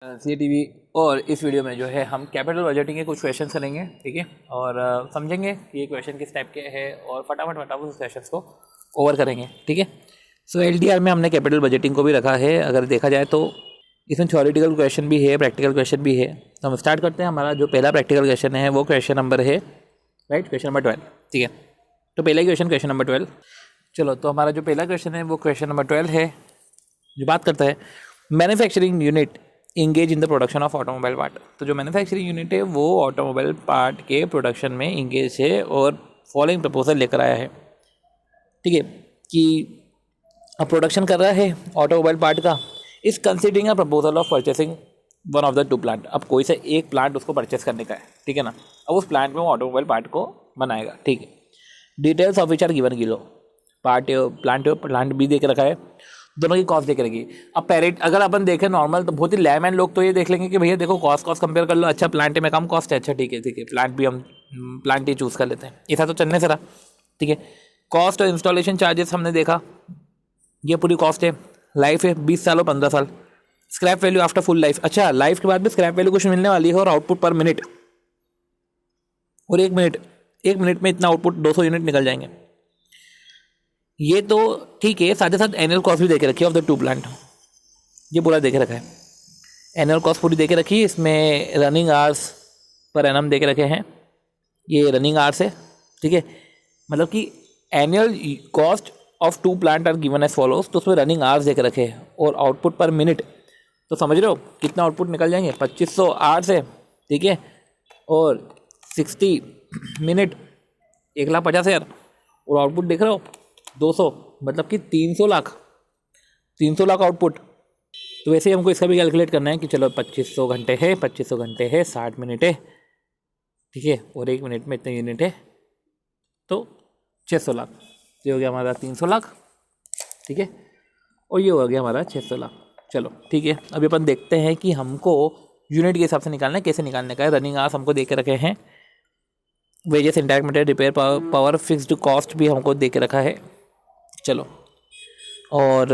CATV और इस video में जो है हम कैपिटल बजटिंग के कुछ क्वेश्चन करेंगे, ठीक है, और समझेंगे कि ये क्वेश्चन किस टाइप के है और फटाफट उस क्वेश्चन को ओवर करेंगे, ठीक है। सो LDR में हमने कैपिटल बजटिंग को भी रखा है। अगर देखा जाए तो इसमें थ्योरेटिकल क्वेश्चन भी है, प्रैक्टिकल क्वेश्चन भी है। तो हम स्टार्ट करते हैं। हमारा जो पहला प्रैक्टिकल क्वेश्चन है वो क्वेश्चन नंबर है, राइट, क्वेश्चन नंबर 12, ठीक है। तो पहला क्वेश्चन नंबर 12। चलो, तो हमारा जो पहला क्वेश्चन है वो क्वेश्चन नंबर 12 है, जो बात करता है manufacturing unit engage in the production of automobile part. तो जो मैन्युफैक्चरिंग यूनिट है वो ऑटोमोबाइल पार्ट के प्रोडक्शन में इंगेज है और फॉलोइंग प्रपोजल लेकर आया है, ठीक है, कि अब प्रोडक्शन कर रहा है ऑटोमोबाइल पार्ट का, इस considering a proposal of purchasing one of the to plant. अब कोई सा एक प्लांट उसको परचेस करने का है, ठीक है ना। अब उस प्लांट में वो ऑटोमोबाइल पार्ट को बनाएगा, ठीक है। Details of which are given किलो, प्लांट भी दे के रखा है, दोनों की कॉस्ट देख रखी। अब पैरेट अगर अपन देखें नॉर्मल, तो बहुत ही लैमैन लोग तो ये देख लेंगे कि भैया देखो कॉस्ट कंपेयर कर लो, अच्छा प्लांट में कम कॉस्ट है, अच्छा ठीक है प्लांट भी हम प्लांट ही चूज़ कर लेते हैं, ऐसा तो चलने से रहा, ठीक है। कॉस्ट और इंस्टॉलेशन चार्जेस हमने देखा, ये पूरी कॉस्ट है। लाइफ है 20 साल और 15 साल। Scrap value after full life, अच्छा लाइफ के बाद भी स्क्रैप वैल्यू कुछ मिलने वाली है, और आउटपुट पर मिनट, और एक मिनट में इतना आउटपुट 200 यूनिट निकल जाएंगे। ये तो ठीक है, साथ ही साथ एनुअल कॉस्ट भी देके रखी है ऑफ द टू प्लांट, ये पूरा देके रखा है। एनुअल कॉस्ट पूरी देके रखी है, इसमें रनिंग आवर्स पर एनम देके रखे हैं, ये रनिंग आवर्स है, ठीक है। मतलब कि annual cost of two plant are given as follows, तो उसमें रनिंग आवर्स देके रखे हैं और आउटपुट पर मिनट, तो समझ रहे हो कितना आउटपुट निकल जाएंगे, 2500 आवर्स है, ठीक है, और 60 मिनट 1,50,000, और आउटपुट देख रहे हो 200, मतलब कि 300 लाख आउटपुट। तो वैसे ही हमको इसका भी कैलकुलेट करना है कि चलो 2500 घंटे है, 60 मिनट है, ठीक है, और एक मिनट में इतने यूनिट है, तो 600 लाख, ये हो गया हमारा 300 लाख, ठीक है, और ये हो गया हमारा 600 लाख। चलो ठीक है, अभी अपन देखते हैं कि हमको यूनिट के हिसाब से निकालना है, कैसे निकालने का है। रनिंग आवर्स हमको दे के रखे हैं, wages, indirect material, repair power, fixed cost भी हमको दे के रखा है। चलो, और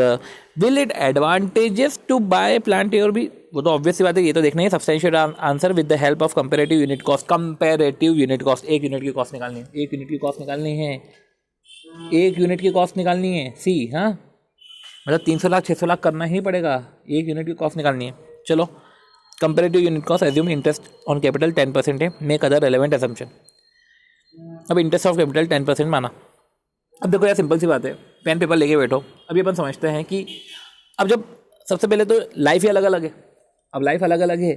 will it advantages to buy plant और भी, वो तो ऑब्वियस सी बात है, ये तो देखना है। Substantial answer with the help of comparative unit cost, comparative unit cost, एक यूनिट की कॉस्ट निकालनी है, एक यूनिट की कॉस्ट निकालनी है, सी, हाँ, मतलब 300 लाख 600 लाख करना ही पड़ेगा, एक यूनिट की कॉस्ट निकालनी है। चलो, comparative unit cost, assume interest on capital 10% है, मेक अदर रेलेवेंट असम्पशन। अब इंटरेस्ट ऑफ कैपिटल 10% माना। अब देखो यार, सिंपल सी बात है, पेन पेपर लेके बैठो। अभी अपन समझते हैं कि अब जब सबसे पहले तो लाइफ ही अलग अलग है। अब लाइफ अलग अलग है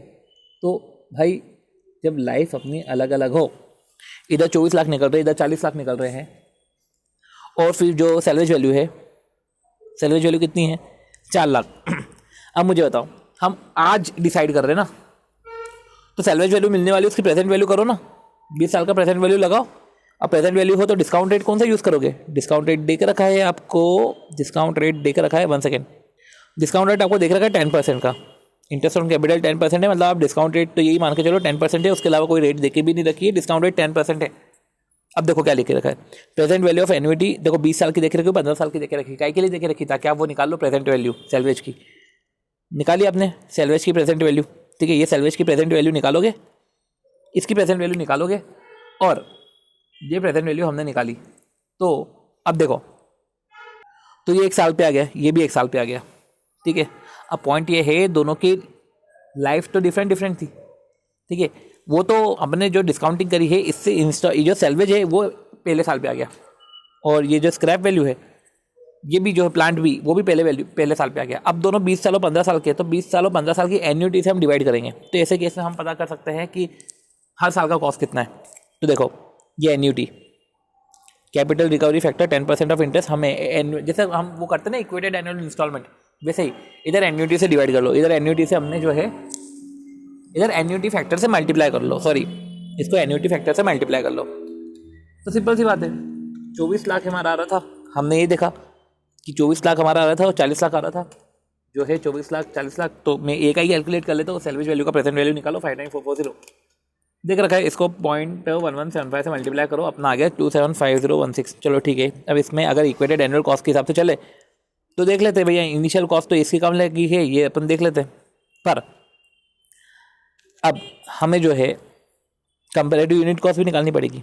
तो भाई, जब लाइफ अपनी अलग अलग हो, इधर 24 लाख निकल रहे हैं, इधर 40 लाख निकल रहे हैं, और फिर जो सैलवेज वैल्यू है, सैलवेज वैल्यू कितनी है, 4 लाख। अब मुझे बताओ, हम आज डिसाइड कर रहे हैं ना, तो सैलवेज वैल्यू मिलने वाली उसकी प्रेजेंट वैल्यू करो ना, 20 साल का प्रेजेंट वैल्यू लगाओ। अब प्रेजेंट वैल्यू हो तो डिस्काउंट रेट कौन सा यूज़ करोगे, डिस्काउंट रेट देकर रखा है आपको, डिस्काउंट रेट देकर रखा है, 1 सेकेंड, डिस्काउंट रेट आपको देख रखा है 10% का। इंटरेस्ट ऑन कैपिटल 10% है, मतलब आप डिस्काउंट रेट तो यही मान के चलो 10% है, उसके अलावा कोई रेट देके भी नहीं रखी है, डिस्काउंट रेट 10% है। अब देखो क्या लिखे रखा है, प्रेजेंट वैल्यू ऑफ एन्युटी, देखो 20 साल की देखे रखी हो, 15 साल की देखे रखी, काय के लिए देखे रखी, ताकि आप वो निकाल लो प्रेजेंट वैल्यू सैलवेज की। निकाली आपने सैलवेज की प्रेजेंट वैल्यू, ठीक है, ये सैलवेज की प्रेजेंट वैल्यू निकालोगे, इसकी प्रेजेंट वैल्यू निकालोगे, और ये प्रेजेंट वैल्यू हमने निकाली। तो अब देखो, तो ये 1 साल पे आ गया, ये भी 1 साल पे आ गया, ठीक है। अब पॉइंट ये है, दोनों की लाइफ तो डिफरेंट थी, ठीक है। वो तो हमने जो डिस्काउंटिंग करी है, इससे ये जो सैलवेज है वो पहले साल पे आ गया, और ये जो स्क्रैप वैल्यू है, ये भी जो है प्लांट भी, वो भी पहले साल पे आ गया। अब दोनों 20 साल और 15 साल के, तो 20 साल और 15 साल की एन्युटी से हम डिवाइड करेंगे, तो ऐसे केस में हम पता कर सकते हैं कि हर साल का कॉस्ट कितना है। तो देखो, ये annuity, capital recovery factor 10% of interest, हमें जैसे हम वो करते हैं ना इक्वेटेड एनुअल इंस्टॉलमेंट, वैसे ही इधर एन्युटी से डिवाइड कर लो, इधर एन्युटी से हमने जो है, इधर एन्युटी फैक्टर से मल्टीप्लाई कर लो, सॉरी, इसको एन्युटी फैक्टर से मल्टीप्लाई कर लो। तो सिंपल सी बात है, 24 लाख हमारा आ रहा था, हमने ये देखा कि 24 लाख हमारा आ रहा था और 40 लाख आ रहा था, जो है 24 लाख 40 लाख, तो मैं एक ही कैलकुलेट कर लेता हूँ, सैलवेज वैल्यू का प्रेजेंट वैल्यू निकालो, 59440 देख रखा है, इसको 0.1175 से मल्टीप्लाई करो, अपना आ गया 275016। चलो ठीक है, अब इसमें अगर इक्वेटेड एनुअल कॉस्ट के हिसाब से चले तो देख लेते हैं भैया, इनिशियल कॉस्ट तो इसकी कम लगी है, ये अपन देख लेते हैं, पर अब हमें जो है कंपेरेटिव यूनिट कॉस्ट भी निकालनी पड़ेगी।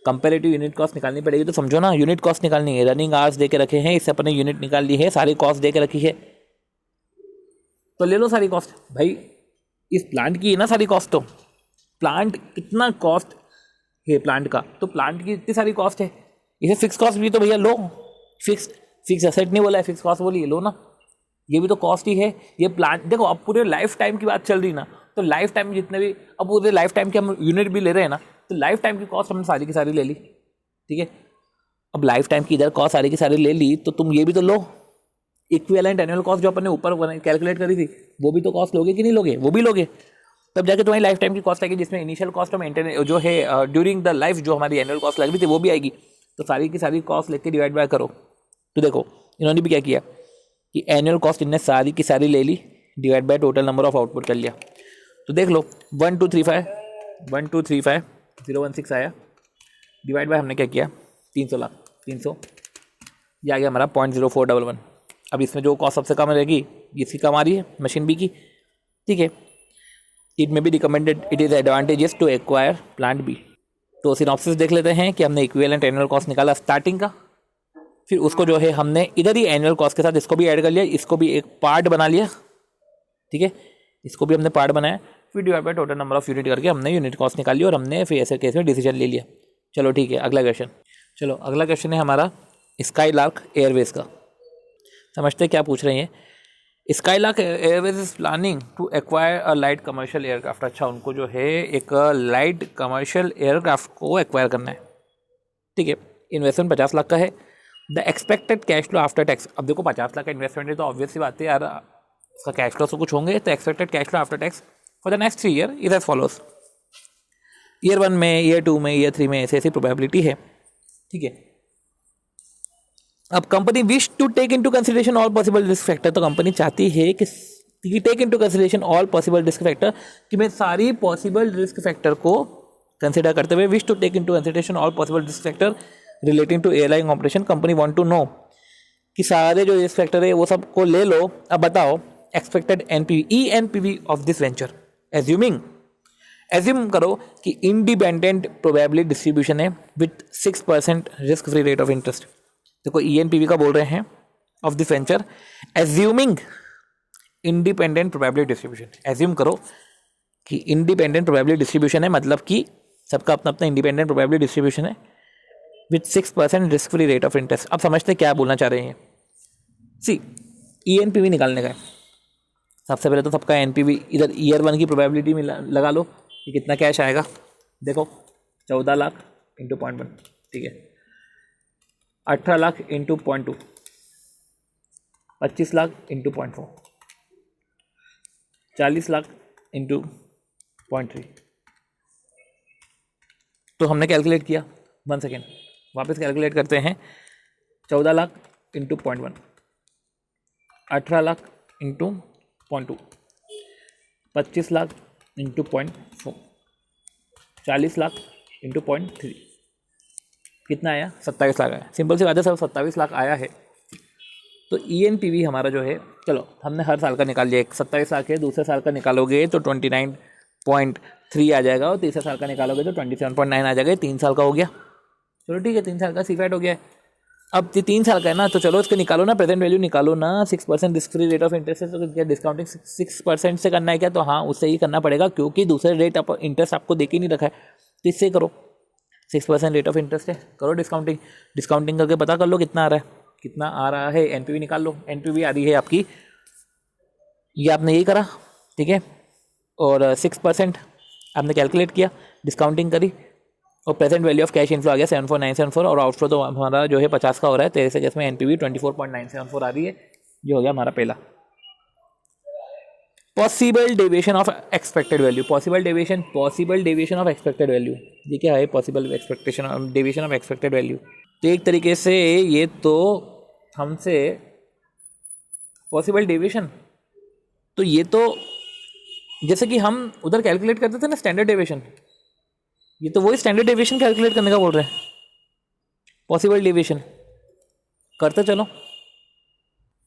कंपेरेटिव यूनिट कॉस्ट निकालनी पड़ेगी तो समझो ना, यूनिट कॉस्ट निकालनी है। रनिंग आवर्स दे के रखे हैं, इससे अपने यूनिट निकाल ली है, सारी कॉस्ट दे के रखी है, तो ले लो सारी कॉस्ट। भाई इस प्लांट की है ना सारी कॉस्ट, तो प्लांट कितना कॉस्ट है प्लांट का, तो प्लांट की इतनी सारी कॉस्ट है, इसे फिक्स कॉस्ट भी तो भैया लो। फिक्स एसेट नहीं बोला है, फिक्स कॉस्ट बोली, लो ना, ये भी तो कॉस्ट ही है। ये प्लांट देखो, अब पूरे लाइफ टाइम की बात चल रही ना, तो लाइफ टाइम जितने भी, अब पूरे लाइफ टाइम के हम यूनिट भी ले रहे हैं ना, तो लाइफ टाइम की कॉस्ट हमने सारी की सारी ले ली, ठीक है। अब लाइफ टाइम की इधर कॉस्ट सारी की सारी ले ली, तो तुम ये भी तो लो। इक्विवेलेंट एनुअल कॉस्ट जो अपन ने ऊपर कैलकुलेट करी थी, वो भी तो कॉस्ट लोगे कि नहीं लोगे, वो भी लोगे, तब जाके तुम्हारी लाइफ टाइम की कॉस्ट आएगी, जिसमें इनिशियल कॉस्ट और मेंटेनेंस जो है ड्यूरिंग द लाइफ जो हमारी एनुअल कॉस्ट लग रही थी वो भी आएगी। तो सारी की सारी कॉस्ट लेके डिवाइड बाय करो। तो देखो इन्होंने भी क्या किया कि एनुअल कॉस्ट इनने सारी की सारी ले ली, divide by total number of output कर लिया। तो देख लो 1235 आया, डिवाइड बाय हमने क्या किया 300 लाख, 300 ये आ गया हमारा 0.0411। अब इसमें जो कॉस्ट सबसे कम रहेगी, इसकी कम आ रही है मशीन बी की, ठीक है। It may be recommended, it is advantages to acquire plant B. तो सिनॉप्सिस देख लेते हैं कि हमने इक्विवेलेंट एनुअल कॉस्ट निकाला स्टार्टिंग का, फिर उसको जो है हमने इधर ही एनुअल कॉस्ट के साथ इसको भी ऐड कर लिया, इसको भी एक पार्ट बना लिया, ठीक है, इसको भी हमने पार्ट बनाया, फिर divide by total number of unit करके हमने यूनिट कॉस्ट निकाली और हमने फिर ऐसे केस में डिसीजन ले लिया। चलो ठीक है, अगला क्वेश्चन। चलो अगला क्वेश्चन है हमारा स्काईलार्क एयरवेज का। समझते क्या पूछ रहे हैं। Skylark Airways is planning to acquire a light commercial aircraft. अच्छा, उनको जो है एक लाइट कमर्शियल एयरक्राफ्ट को एक्वायर करना है, ठीक है। इन्वेस्टमेंट 50 लाख का है। The expected cash flow after tax. अब देखो 50 लाख का इन्वेस्टमेंट है तो ऑब्वियस सी बात है यार, उसका कैश फ्लो तो कुछ होंगे। तो expected cash flow after tax for the next 3 year is as follows. Year 1 में, ईयर 2 में, ईयर 3 में ऐसी प्रोबेबिलिटी है, ठीक है। अब company wish to take into consideration all possible risk factor. तो कंपनी चाहती है कि take into consideration all possible risk factor, कि मैं सारी पॉसिबल रिस्क फैक्टर को कंसिडर करते हुए, wish to take into consideration all possible risk factor relating to airline operation. Company want to know कि सारे जो रिस्क फैक्टर है वो सब को ले लो। अब बताओ expected NPV, ENPV of this venture. Assume करो कि इंडिपेंडेंट प्रोबेबिलिटी डिस्ट्रीब्यूशन है with 6% risk free rate of interest. देखो ENPV का बोल रहे हैं of this venture, assuming independent probability distribution. Assume करो कि इंडिपेंडेंट प्रोबेबिलिटी डिस्ट्रीब्यूशन है, मतलब कि सबका अपना अपना इंडिपेंडेंट प्रोबेबिलिटी डिस्ट्रीब्यूशन है with 6% risk free rate of interest. अब समझते क्या बोलना चाह रहे हैं। सी ENPV निकालने का है। सबसे पहले तो सबका NPV इधर ईयर 1 की प्रोबेबिलिटी में लगा लो कि कितना कैश आएगा। देखो 14 लाख इंटू 0.1, ठीक है। 18 lakh into 0.2, 25 lakh into 0.4, 40 lakh into 0.3। तो हमने कैलकुलेट किया, 1 सेकेंड वापस कैलकुलेट करते हैं। 14 lakh into 0.1, 18 lakh into 0.2, 25 lakh into 0.4, 40 lakh into 0.3, कितना आया 27 लाख आया। सिंपल सी बात है, सब 27 लाख आया है। तो ENPV हमारा जो है, चलो हमने हर साल का निकाल लिया, एक 27 लाख है, दूसरे साल का निकालोगे तो 29.3 आ जाएगा, और तीसरे साल का निकालोगे तो 27.9 आ जाएगा। 3 साल का हो गया, चलो ठीक है, 3 साल का सीफैट हो गया है। अब 3 साल का है ना, तो चलो इसके निकालो ना, प्रेजेंट वैल्यू निकालो ना। 6% risk free rate of interest है, तो क्या डिस्काउंटिंग 6% से करना है क्या? तो हाँ, उससे ही करना पड़ेगा, क्योंकि दूसरे रेट ऑफ इंटरेस्ट आपको देके नहीं रखा है, तो इससे करो। 6% रेट ऑफ इंटरेस्ट है, करो डिस्काउंटिंग करके पता कर लो कितना आ रहा है। NPV निकाल लो, NPV आ रही है आपकी, ये आपने यही करा, ठीक है। और 6% आपने कैलकुलेट किया, डिस्काउंटिंग करी, और present value of cash inflow आ गया 74974, और आउटफ्लो तो हमारा जो है 50 का हो रहा है। तेरे से केस में NPV 24.974 आ रही है। ये हो गया हमारा पहला। Possible deviation of expected value, possible deviation of expected value, ये क्या है? Possible deviation of expected value. तो एक तरीके से ये तो हमसे पॉसिबल डेविएशन, तो ये तो जैसे कि हम उधर कैलकुलेट करते थे ना स्टैंडर्ड डेविएशन, ये तो वही स्टैंडर्ड डेविएशन कैलकुलेट करने का बोल रहे हैं। पॉसिबल डेविएशन करते चलो,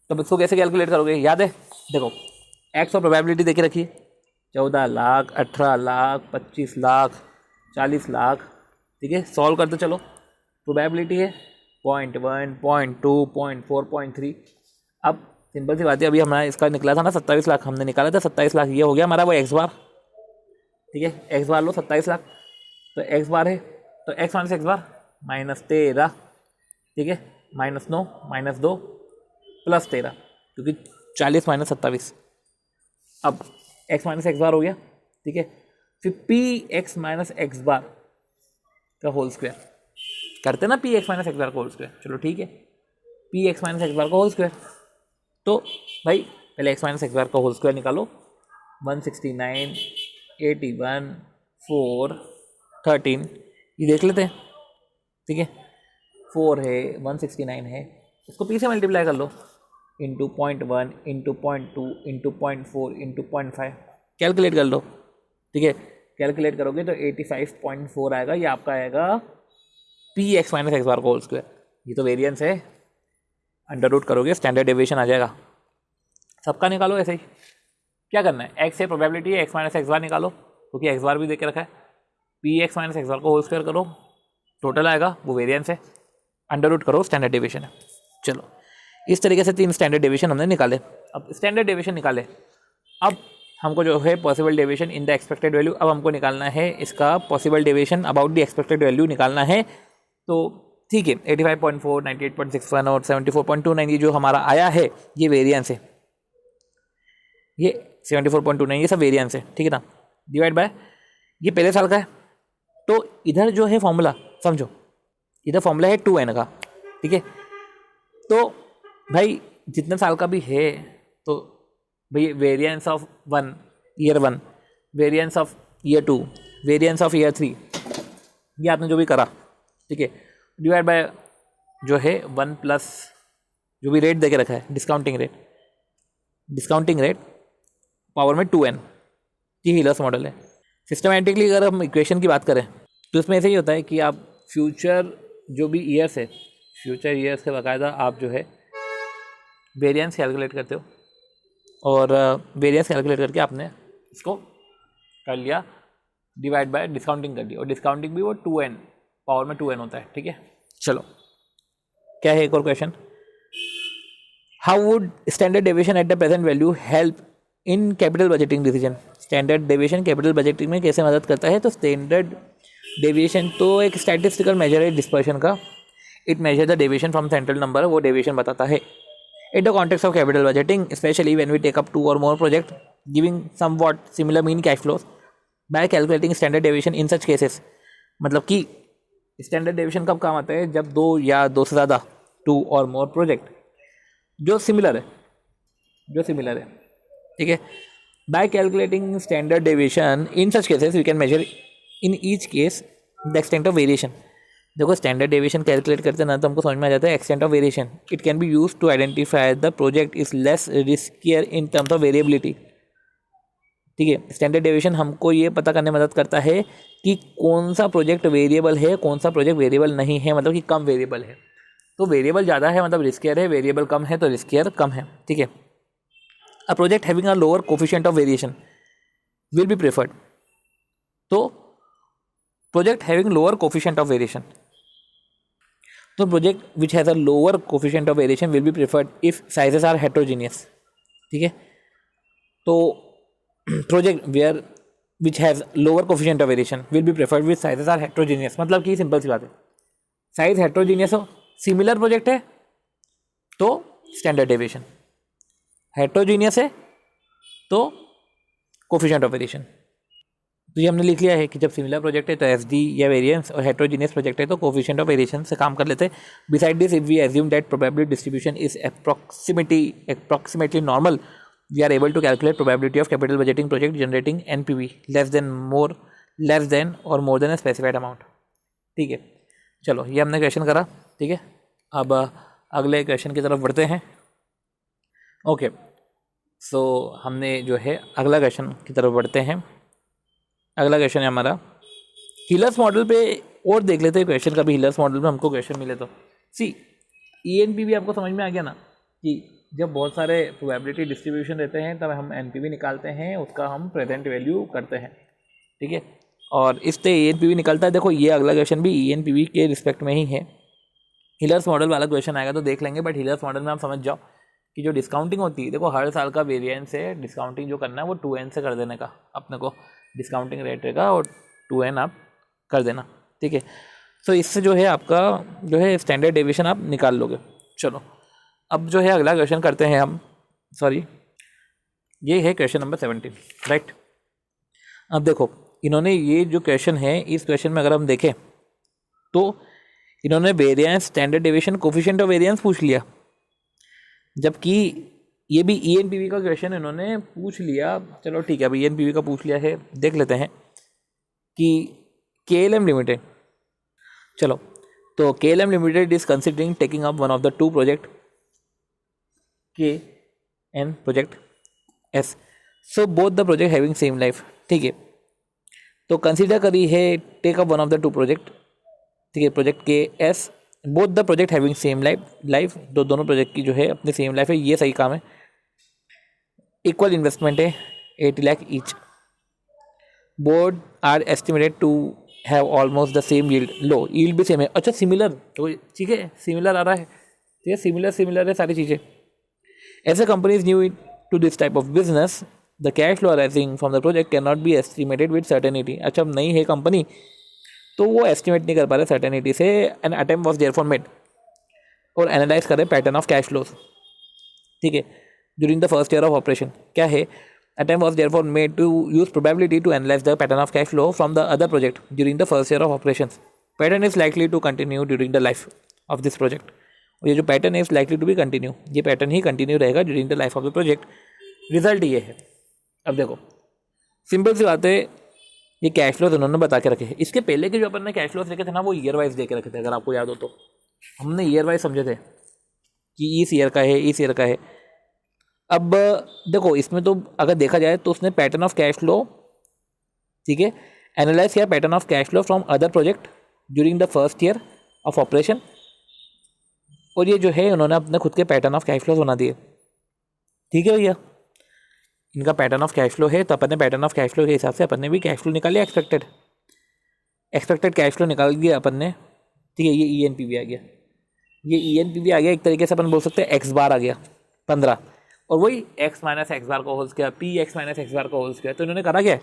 तब इसको कैसे कैलकुलेट करोगे? याद है? देखो एक्स और प्रोबेबिलिटी देके रखिए, 14 लाख, 18 लाख, 25 लाख, 40 लाख, ठीक है। सॉल्व करते चलो। प्रोबेबिलिटी है 0.1, 0.2, 0.4, 0.3। अब सिंपल सी बात है, अभी हमारा इसका निकला था ना 27 लाख, हमने निकाला था 27 लाख, ये हो गया हमारा वो एक्स बार, ठीक है। एक्स बार लो 27 लाख, तो एक्स बार है, तो एक्स माइनस एक्स बार -13, ठीक है, -9, -2 प्लस 13, क्योंकि 40 माइनस 27। अब एक्स माइनस एक्स बार हो गया, ठीक है। फिर पी एक्स माइनस एक्स बार का होल स्क्वायर करते ना, पी एक्स माइनस एक्स बार का होल स्क्वायर, चलो ठीक है। पी एक्स माइनस एक्स बार का होल स्क्वायर, तो भाई पहले एक्स माइनस एक्स बार का होल स्क्वायर निकालो। 169, 81, 4, 13, ये देख लेते हैं, ठीक है। 4 है, 169 है, इसको पी से मल्टीप्लाई कर लो, into 0.1, into 0.2, into 0.4, into 0.5, calculate कर लो, ठीक है। कैलकुलेट करोगे तो 85.4 आएगा, ये आपका आएगा पी एक्स माइनस एक्स बार का होल स्क्वायर। ये तो वेरिएंस है, अंडर रूट करोगे स्टैंडर्ड डेविएशन आ जाएगा। सबका निकालो ऐसे ही। क्या करना है, एक्स से प्रोबेबिलिटी है एक्स माइनस एक्स बार निकालो, क्योंकि एक्स बार भी दे के रखा है। P x minus x bar को होल स्क्वायर करो, टोटल आएगा, वो वेरिएंस है, अंडर रूट करो स्टैंडर्ड डेविएशन है। चलो इस तरीके से 3 स्टैंडर्ड डेविएशन हमने निकाले। अब स्टैंडर्ड डेविएशन निकाले, अब हमको जो है possible deviation in the expected value, अब हमको निकालना है इसका possible deviation about the expected value निकालना है। तो ठीक है, 85.4, 98.61 और 74.29 ये जो हमारा आया है, ये वेरिएंस है, ये 74.29 ये सब वेरिएंस है, ठीक है ना। डिवाइड बाय ये पहले साल का है, तो इधर जो है फॉर्मूला समझो, इधर फॉर्मूला है 2n का, ठीक है। तो भाई जितने साल का भी है, तो भाई variance of 1 year 1, variance of year 2, variance of year 3, ये आपने जो भी करा, ठीक है, डिवाइड बाय जो है 1 प्लस जो भी रेट देके रखा है, डिस्काउंटिंग रेट पावर में 2n, ये हीलर्स मॉडल है। सिस्टमैटिकली अगर हम इक्वेशन की बात करें तो इसमें ऐसे ही होता है कि आप फ्यूचर जो भी ईयर्स है, फ्यूचर ईयर्स के बाकायदा आप जो है वेरिएंस कैलकुलेट करते हो, और वेरिएंस कैलकुलेट करके आपने इसको कर लिया, डिवाइड बाय डिस्काउंटिंग कर दी, और डिस्काउंटिंग भी वो 2n पावर में 2n होता है, ठीक है। चलो क्या है एक और question, how would standard deviation at the present value help in capital budgeting decision. Standard deviation capital budgeting में कैसे मदद करता है, तो स्टैंडर्ड डेविएशन तो एक स्टैटिस्टिकल मेजर है डिस्पर्शन का, it measure the deviation from central number, वो डेविएशन बताता है। In the context of capital budgeting, especially when we take up 2 or more projects, giving somewhat similar mean cash flows, by calculating standard deviation in such cases, मतलब कि standard deviation कब काम आता है, जब 2 या 2 से ज़्यादा 2 or more project जो सिमिलर है, ठीक है। By calculating standard deviation in such cases, we can measure in each case the extent of variation. देखो स्टैंडर्ड डेविएशन कैलकुलेट करते ना तो हमको समझ में आ जाता है extent of variation. It can be use to identify the project is less riskier in terms of variability, ठीक है। स्टैंडर्ड डेविएशन हमको ये पता करने में मदद करता है कि कौन सा प्रोजेक्ट वेरिएबल है, कौन सा प्रोजेक्ट वेरिएबल नहीं है, मतलब कि कम वेरिएबल है तो वेरिएबल ज़्यादा है मतलब रिस्कियर है, वेरिएबल कम है तो रिस्कियर कम है, ठीक है। A project having a lower coefficient of variation will be preferred, तो project having lower coefficient of variation, तो project which has a lower coefficient of variation will be preferred if sizes are heterogeneous, ठीक है। तो project where which has lower coefficient of variation will be preferred with sizes are heterogeneous, मतलब कि simple सी बात है, size heterogeneous हो, similar project है तो स्टैंडर्ड डेविएशन, हेट्रोजीनियस है तो कोफिशिएंट ऑफ वेरिएशन। तो ये हमने लिख लिया है कि जब सिमिलर प्रोजेक्ट है तो एसडी या वेरिएंस, और हेट्रोजीनियस प्रोजेक्ट है तो कोफिशिएंट ऑफ वेरिएशन से काम कर लेते हैं। Beside this, if we assume that probability distribution is approximately normal, we are able to calculate probability of capital budgeting project generating NPV less than और more than a specified amount, ठीक है। चलो ये हमने क्वेश्चन करा, ठीक है। अब अगले क्वेश्चन की तरफ बढ़ते हैं। ओके, सो हमने जो है अगला क्वेश्चन की तरफ बढ़ते हैं। अगला क्वेश्चन है हमारा हीलर्स मॉडल पे, और देख लेते हैं क्वेश्चन का भी। हीलर्स मॉडल में हमको क्वेश्चन मिले तो सी ईएनपी भी आपको समझ में आ गया ना कि जब बहुत सारे प्रोबेबिलिटी डिस्ट्रीब्यूशन रहते हैं तब हम एनपीवी निकालते हैं, उसका हम प्रेजेंट वैल्यू करते हैं, ठीक है। और इससे ईएनपीवी निकलता है। देखो ये अगला क्वेश्चन भी ईएनपीवी के रिस्पेक्ट में ही है। हिलर्स मॉडल वाला क्वेश्चन आएगा तो देख लेंगे, बट हिलर्स मॉडल में आप समझ जाओ कि जो डिस्काउंटिंग होती है, देखो हर साल का वेरिएंस है, डिस्काउंटिंग जो करना है वो 2n से कर देने का, अपने को डिस्काउंटिंग रेट रहेगा और 2n आप कर देना, ठीक है। तो इससे जो है आपका जो है स्टैंडर्ड डेविएशन आप निकाल लोगे। चलो अब जो है अगला क्वेश्चन करते हैं हम, सॉरी ये है क्वेश्चन नंबर 17, राइट। अब देखो इन्होंने ये जो क्वेश्चन है, इस क्वेश्चन में अगर हम देखें तो इन्होंने variance, standard deviation, coefficient of variance पूछ लिया, जबकि ये भी ईएनपीवी का क्वेश्चन इन्होंने पूछ लिया। चलो ठीक है, अभी ईएनपीवी का पूछ लिया है, देख लेते हैं कि केएलएम लिमिटेड, चलो तो KLM limited is considering taking up one of the two project K and project S, so both the project having same life, ठीक है। तो कंसिडर करी है take up one of the two project, ठीक है, project K S, both the project having same life, दोनों project की जो है अपनी सेम लाइफ है, ये सही काम है। इक्वल इन्वेस्टमेंट है 80 lakh each, both are estimated to have almost the same yield, low yield भी सेम है, अच्छा सिमिलर, तो ठीक है सिमिलर आ रहा है, ठीक है, सिमिलर है सारी चीज़ें। As a company is new to this type of business, the cash flow arising from the project cannot be estimated with certainty. अच्छा अब नई है कंपनी तो वो एस्टिमेट नहीं कर पा रहे सर्टेनिटी से। An attempt was therefore made, और एनालाइज करें पैटर्न ऑफ कैश फ्लोज, ठीक है, during the first year of operation. क्या है, attempt was therefore made to use probability to analyse the pattern of cash flow from the other project during the first year of operation. Pattern is likely to continue during the life of this project, और ये जो pattern है is likely to B continue, ये pattern ही continue रहेगा during the life of the project. Result ये है। अब देखो सिंपल सी बात है, ये कैश फ्लोज उन्होंने बता के रखे हैं। इसके पहले के जो अपन ने कैश फ्लोज देखे थे ना, वो ईयर वाइज दे के रखे थे, अगर आपको याद हो तो हमने ईयर वाइज समझे थे कि इस ईयर का है, इस ईयर का है। अब देखो इसमें तो अगर देखा जाए तो उसने पैटर्न ऑफ कैश फ्लो, ठीक है, एनालाइज किया pattern of cash flow from other project during the first year of operation, और ये जो है उन्होंने अपने खुद के पैटर्न ऑफ कैश फ्लो बना दिए, ठीक है भैया। इनका पैटर्न ऑफ कैश फ्लो है तो अपन ने पैटर्न ऑफ कैश फ्लो के हिसाब से अपन ने भी कैश फ्लो निकाल लिया, एक्सपेक्टेड कैश फ्लो निकाल दिया अपन ने, ठीक है। ये ईएनपीवी आ गया, ये ईएनपीवी आ गया, एक तरीके से अपन बोल सकते हैं एक्स बार आ गया 15, और वही एक्स माइनस एक्स बार को whole square, P x minus x bar को होल स्क्वायर। तो इन्होंने करा क्या,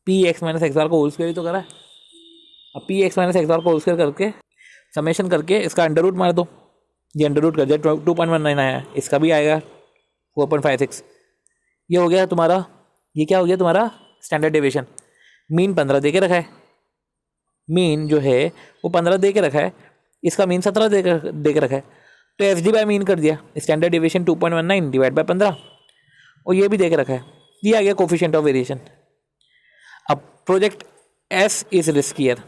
P x minus x bar को होल स्क्वायर ही तो करा है। अब P x minus x bar को होल स्क्वायर करके समेशन करके इसका अंडर रूट मार दो, ये अंडर रूट कर दिया 2.19 आया, इसका भी आएगा 4.56, ये हो गया तुम्हारा, ये क्या हो गया तुम्हारा स्टैंडर्ड डेविएशन। मीन 15 दे के रखा है, मीन जो है वो 15 दे के रखा है, इसका मीन 17 दे के रखा है, तो एफ डी बाई मीन कर दिया, स्टैंडर्ड डेविएशन 2.19 डिवाइड बाय 15, और ये भी दे के रखा है, ये आ गया कोफिशिएंट ऑफ वेरिएशन। अब प्रोजेक्ट एस इज रिस्कियर,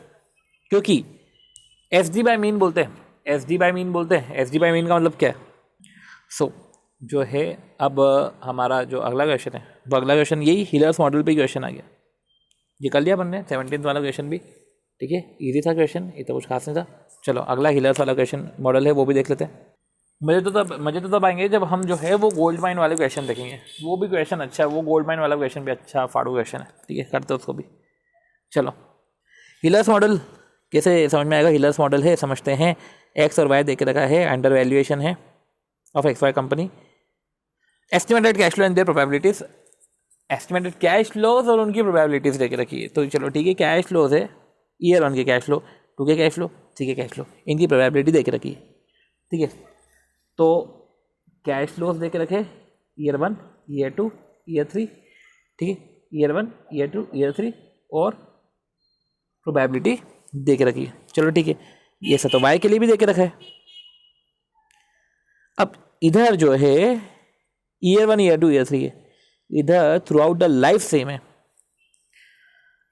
क्योंकि एस डी बाई मीन बोलते हैं, एस डी बाई मीन बोलते हैं, एस डी बाई मीन का मतलब क्या है। सो जो है अब हमारा जो अगला क्वेश्चन है, वो अगला क्वेश्चन यही हिलर्स मॉडल पे क्वेश्चन आ गया, ये कर लिया अपन ने 17th वाला क्वेश्चन भी, ठीक है, इजी था क्वेश्चन, ये तो कुछ खास नहीं था। चलो अगला हिलर्स वाला क्वेश्चन मॉडल है वो भी देख लेते हैं। मुझे तो तब आएंगे जब हम जो है वो गोल्ड माइन वाले क्वेश्चन देखेंगे, वो भी क्वेश्चन अच्छा है, वो गोल्ड माइन वाला क्वेश्चन भी अच्छा फाड़ू क्वेश्चन है, ठीक है, करते उसको भी। चलो हिलर्स मॉडल कैसे समझ में आएगा, हिलर्स मॉडल है समझते हैं, एक्स और वाई दे के रखा है, अंडर वैल्यूएशन है of X Y company, estimated cash flow and their probabilities, estimated cash flows और उनकी प्रोबेबिलिटीज दे के रखी है। तो चलो ठीक है, कैश फ्लोज है ईयर 1 के कैश फ्लो, 2 के कैश फ्लो, 3 के कैश फ्लो, इनकी प्रोबेबिलिटी दे के रखी है, ठीक है। तो कैश फ्लोज दे के रखे ईयर 1, ईयर 2, ईयर 3, ठीक है, ईयर 1, ईयर 2, ईयर 3, और प्रोबेबिलिटी दे के रखी है। चलो ठीक है, ये सब तो वाई के लिए भी दे के रखा है। अब इधर जो है ईयर 1, ईयर 2, ईयर 3 है, इधर throughout the life same है।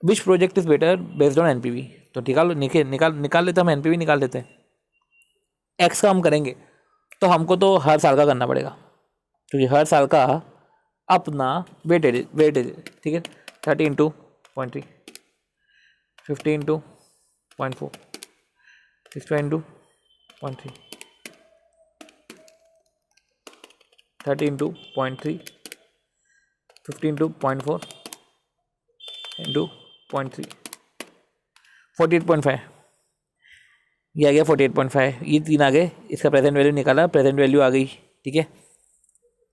Which project is better based on NPV, तो निकाल लेते हम, एनपीवी निकाल लेते हैं। एक्स का हम करेंगे तो हमको तो हर साल का करना पड़ेगा, क्योंकि हर साल का अपना वेटेज, ठीक है, 30 into 0.3, 50 into 0.4, 65 into 0.3, 30 into 0.3, 50 into 0.4 into 0.3, 48.5, ये आ गया 48.5, ये 3 आ गए। इसका प्रेजेंट वैल्यू निकाला, प्रेजेंट वैल्यू आ गई, ठीक है।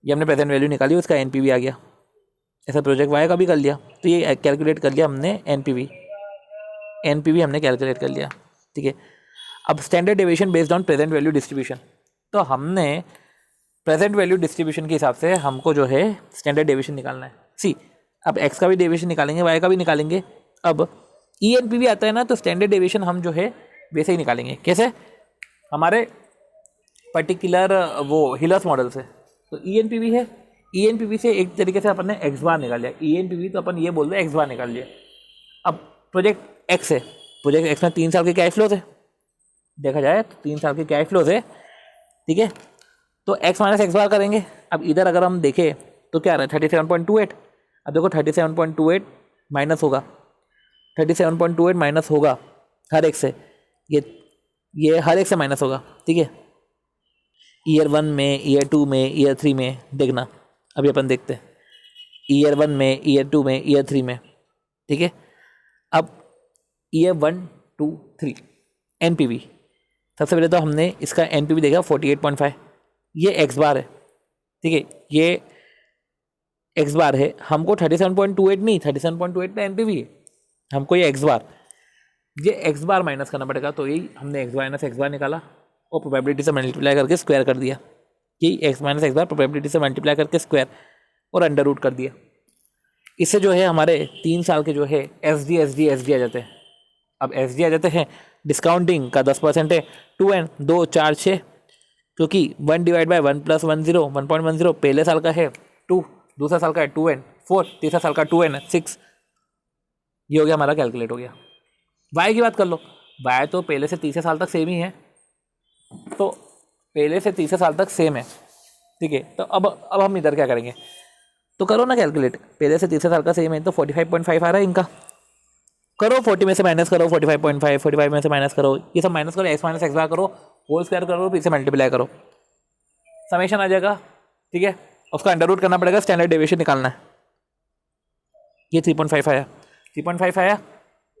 ये हमने प्रेजेंट वैल्यू निकाली, उसका एनपीवी आ गया। ऐसा प्रोजेक्ट वाई का भी कर लिया, तो ये कैलकुलेट कर लिया हमने एनपीवी हमने कैलकुलेट कर लिया, ठीक है। अब standard deviation based on present value distribution, तो हमने प्रेजेंट वैल्यू डिस्ट्रीब्यूशन के हिसाब से हमको जो है स्टैंडर्ड डेविएशन निकालना है। सी, अब एक्स का भी डेविएशन निकालेंगे, वाई का भी निकालेंगे। अब ईएनपीवी आता है ना, तो स्टैंडर्ड डेविएशन हम जो है वैसे ही निकालेंगे। कैसे? हमारे पर्टिकुलर वो हिलर्स मॉडल से। तो ईएनपीवी है, ईएनपीवी से एक तरीके से अपन ने एक्स बार निकाल लिया। ईएनपीवी तो अपन ये बोल रहे हैं एक्स बार निकाल लिया। अब प्रोजेक्ट एक्स है, प्रोजेक्ट एक्स में 3 साल के कैश फ्लो थे, देखा जाए तो 3 साल के कैश फ्लो थे, ठीक है। तो एक्स माइनस एक्स बार करेंगे। अब इधर अगर हम देखें तो क्या आ रहा है 37.28। अब देखो 37.28 माइनस होगा, 37.28 माइनस होगा हर एक से, ये हर एक से माइनस होगा, ठीक है। ईयर 1 में, ईयर 2 में, ईयर 3 में देखना। अभी अपन देखते हैं ईयर 1 में, ईयर 2 में, ईयर 3 में, ठीक है। अब ईयर 1, 2, 3 एनपीवी, सबसे पहले तो हमने इसका एनपीवी देखा 48.5, ये एक्स बार है, ठीक है। ये एक्स बार है, हमको 37.28 नहीं, 37.28 एनपीवी है, हमको ये एक्स बार माइनस करना पड़ेगा। तो यही हमने एक्स माइनस एक्स बार निकाला और प्रोबेबिलिटी से मल्टीप्लाई करके स्क्वायर कर दिया। यही एक्स माइनस एक्स बार प्रोबेबिलिटी से मल्टीप्लाई करके स्क्वायर और अंडर रूट कर दिया। इससे जो है हमारे 3 साल के जो है एस डी आ जाते हैं। अब एस डी आ जाते हैं, डिस्काउंटिंग का 10% है, 2n 2 4 6, क्योंकि 1 डिवाइड बाई 1 प्लस 10 1.10 पहले साल का है 2, दूसरा साल का है 2n 4, तीसरा साल का 2n 6। ये हो गया हमारा, कैलकुलेट हो गया। वाई की बात कर लो, वाई तो पहले से तीसरे साल तक सेम ही है, तो पहले से तीसरे साल तक सेम है, ठीक है। तो अब हम इधर क्या करेंगे, तो करो ना कैलकुलेट, पहले से तीसरे साल का सेम है तो 45.5 आ रहा है इनका, करो 40 में से माइनस करो 45.5, 45 में से माइनस करो, ये सब माइनस करो, एक्स माइनस एक्स बार करो, होल स्क्वायर करो, फिर से मल्टीप्लाई करो, समेशन आ जाएगा, ठीक है। उसका अंडर रूट करना पड़ेगा, स्टैंडर्ड डेविएशन निकालना है। ये 3.5 आया, 3.5 आया,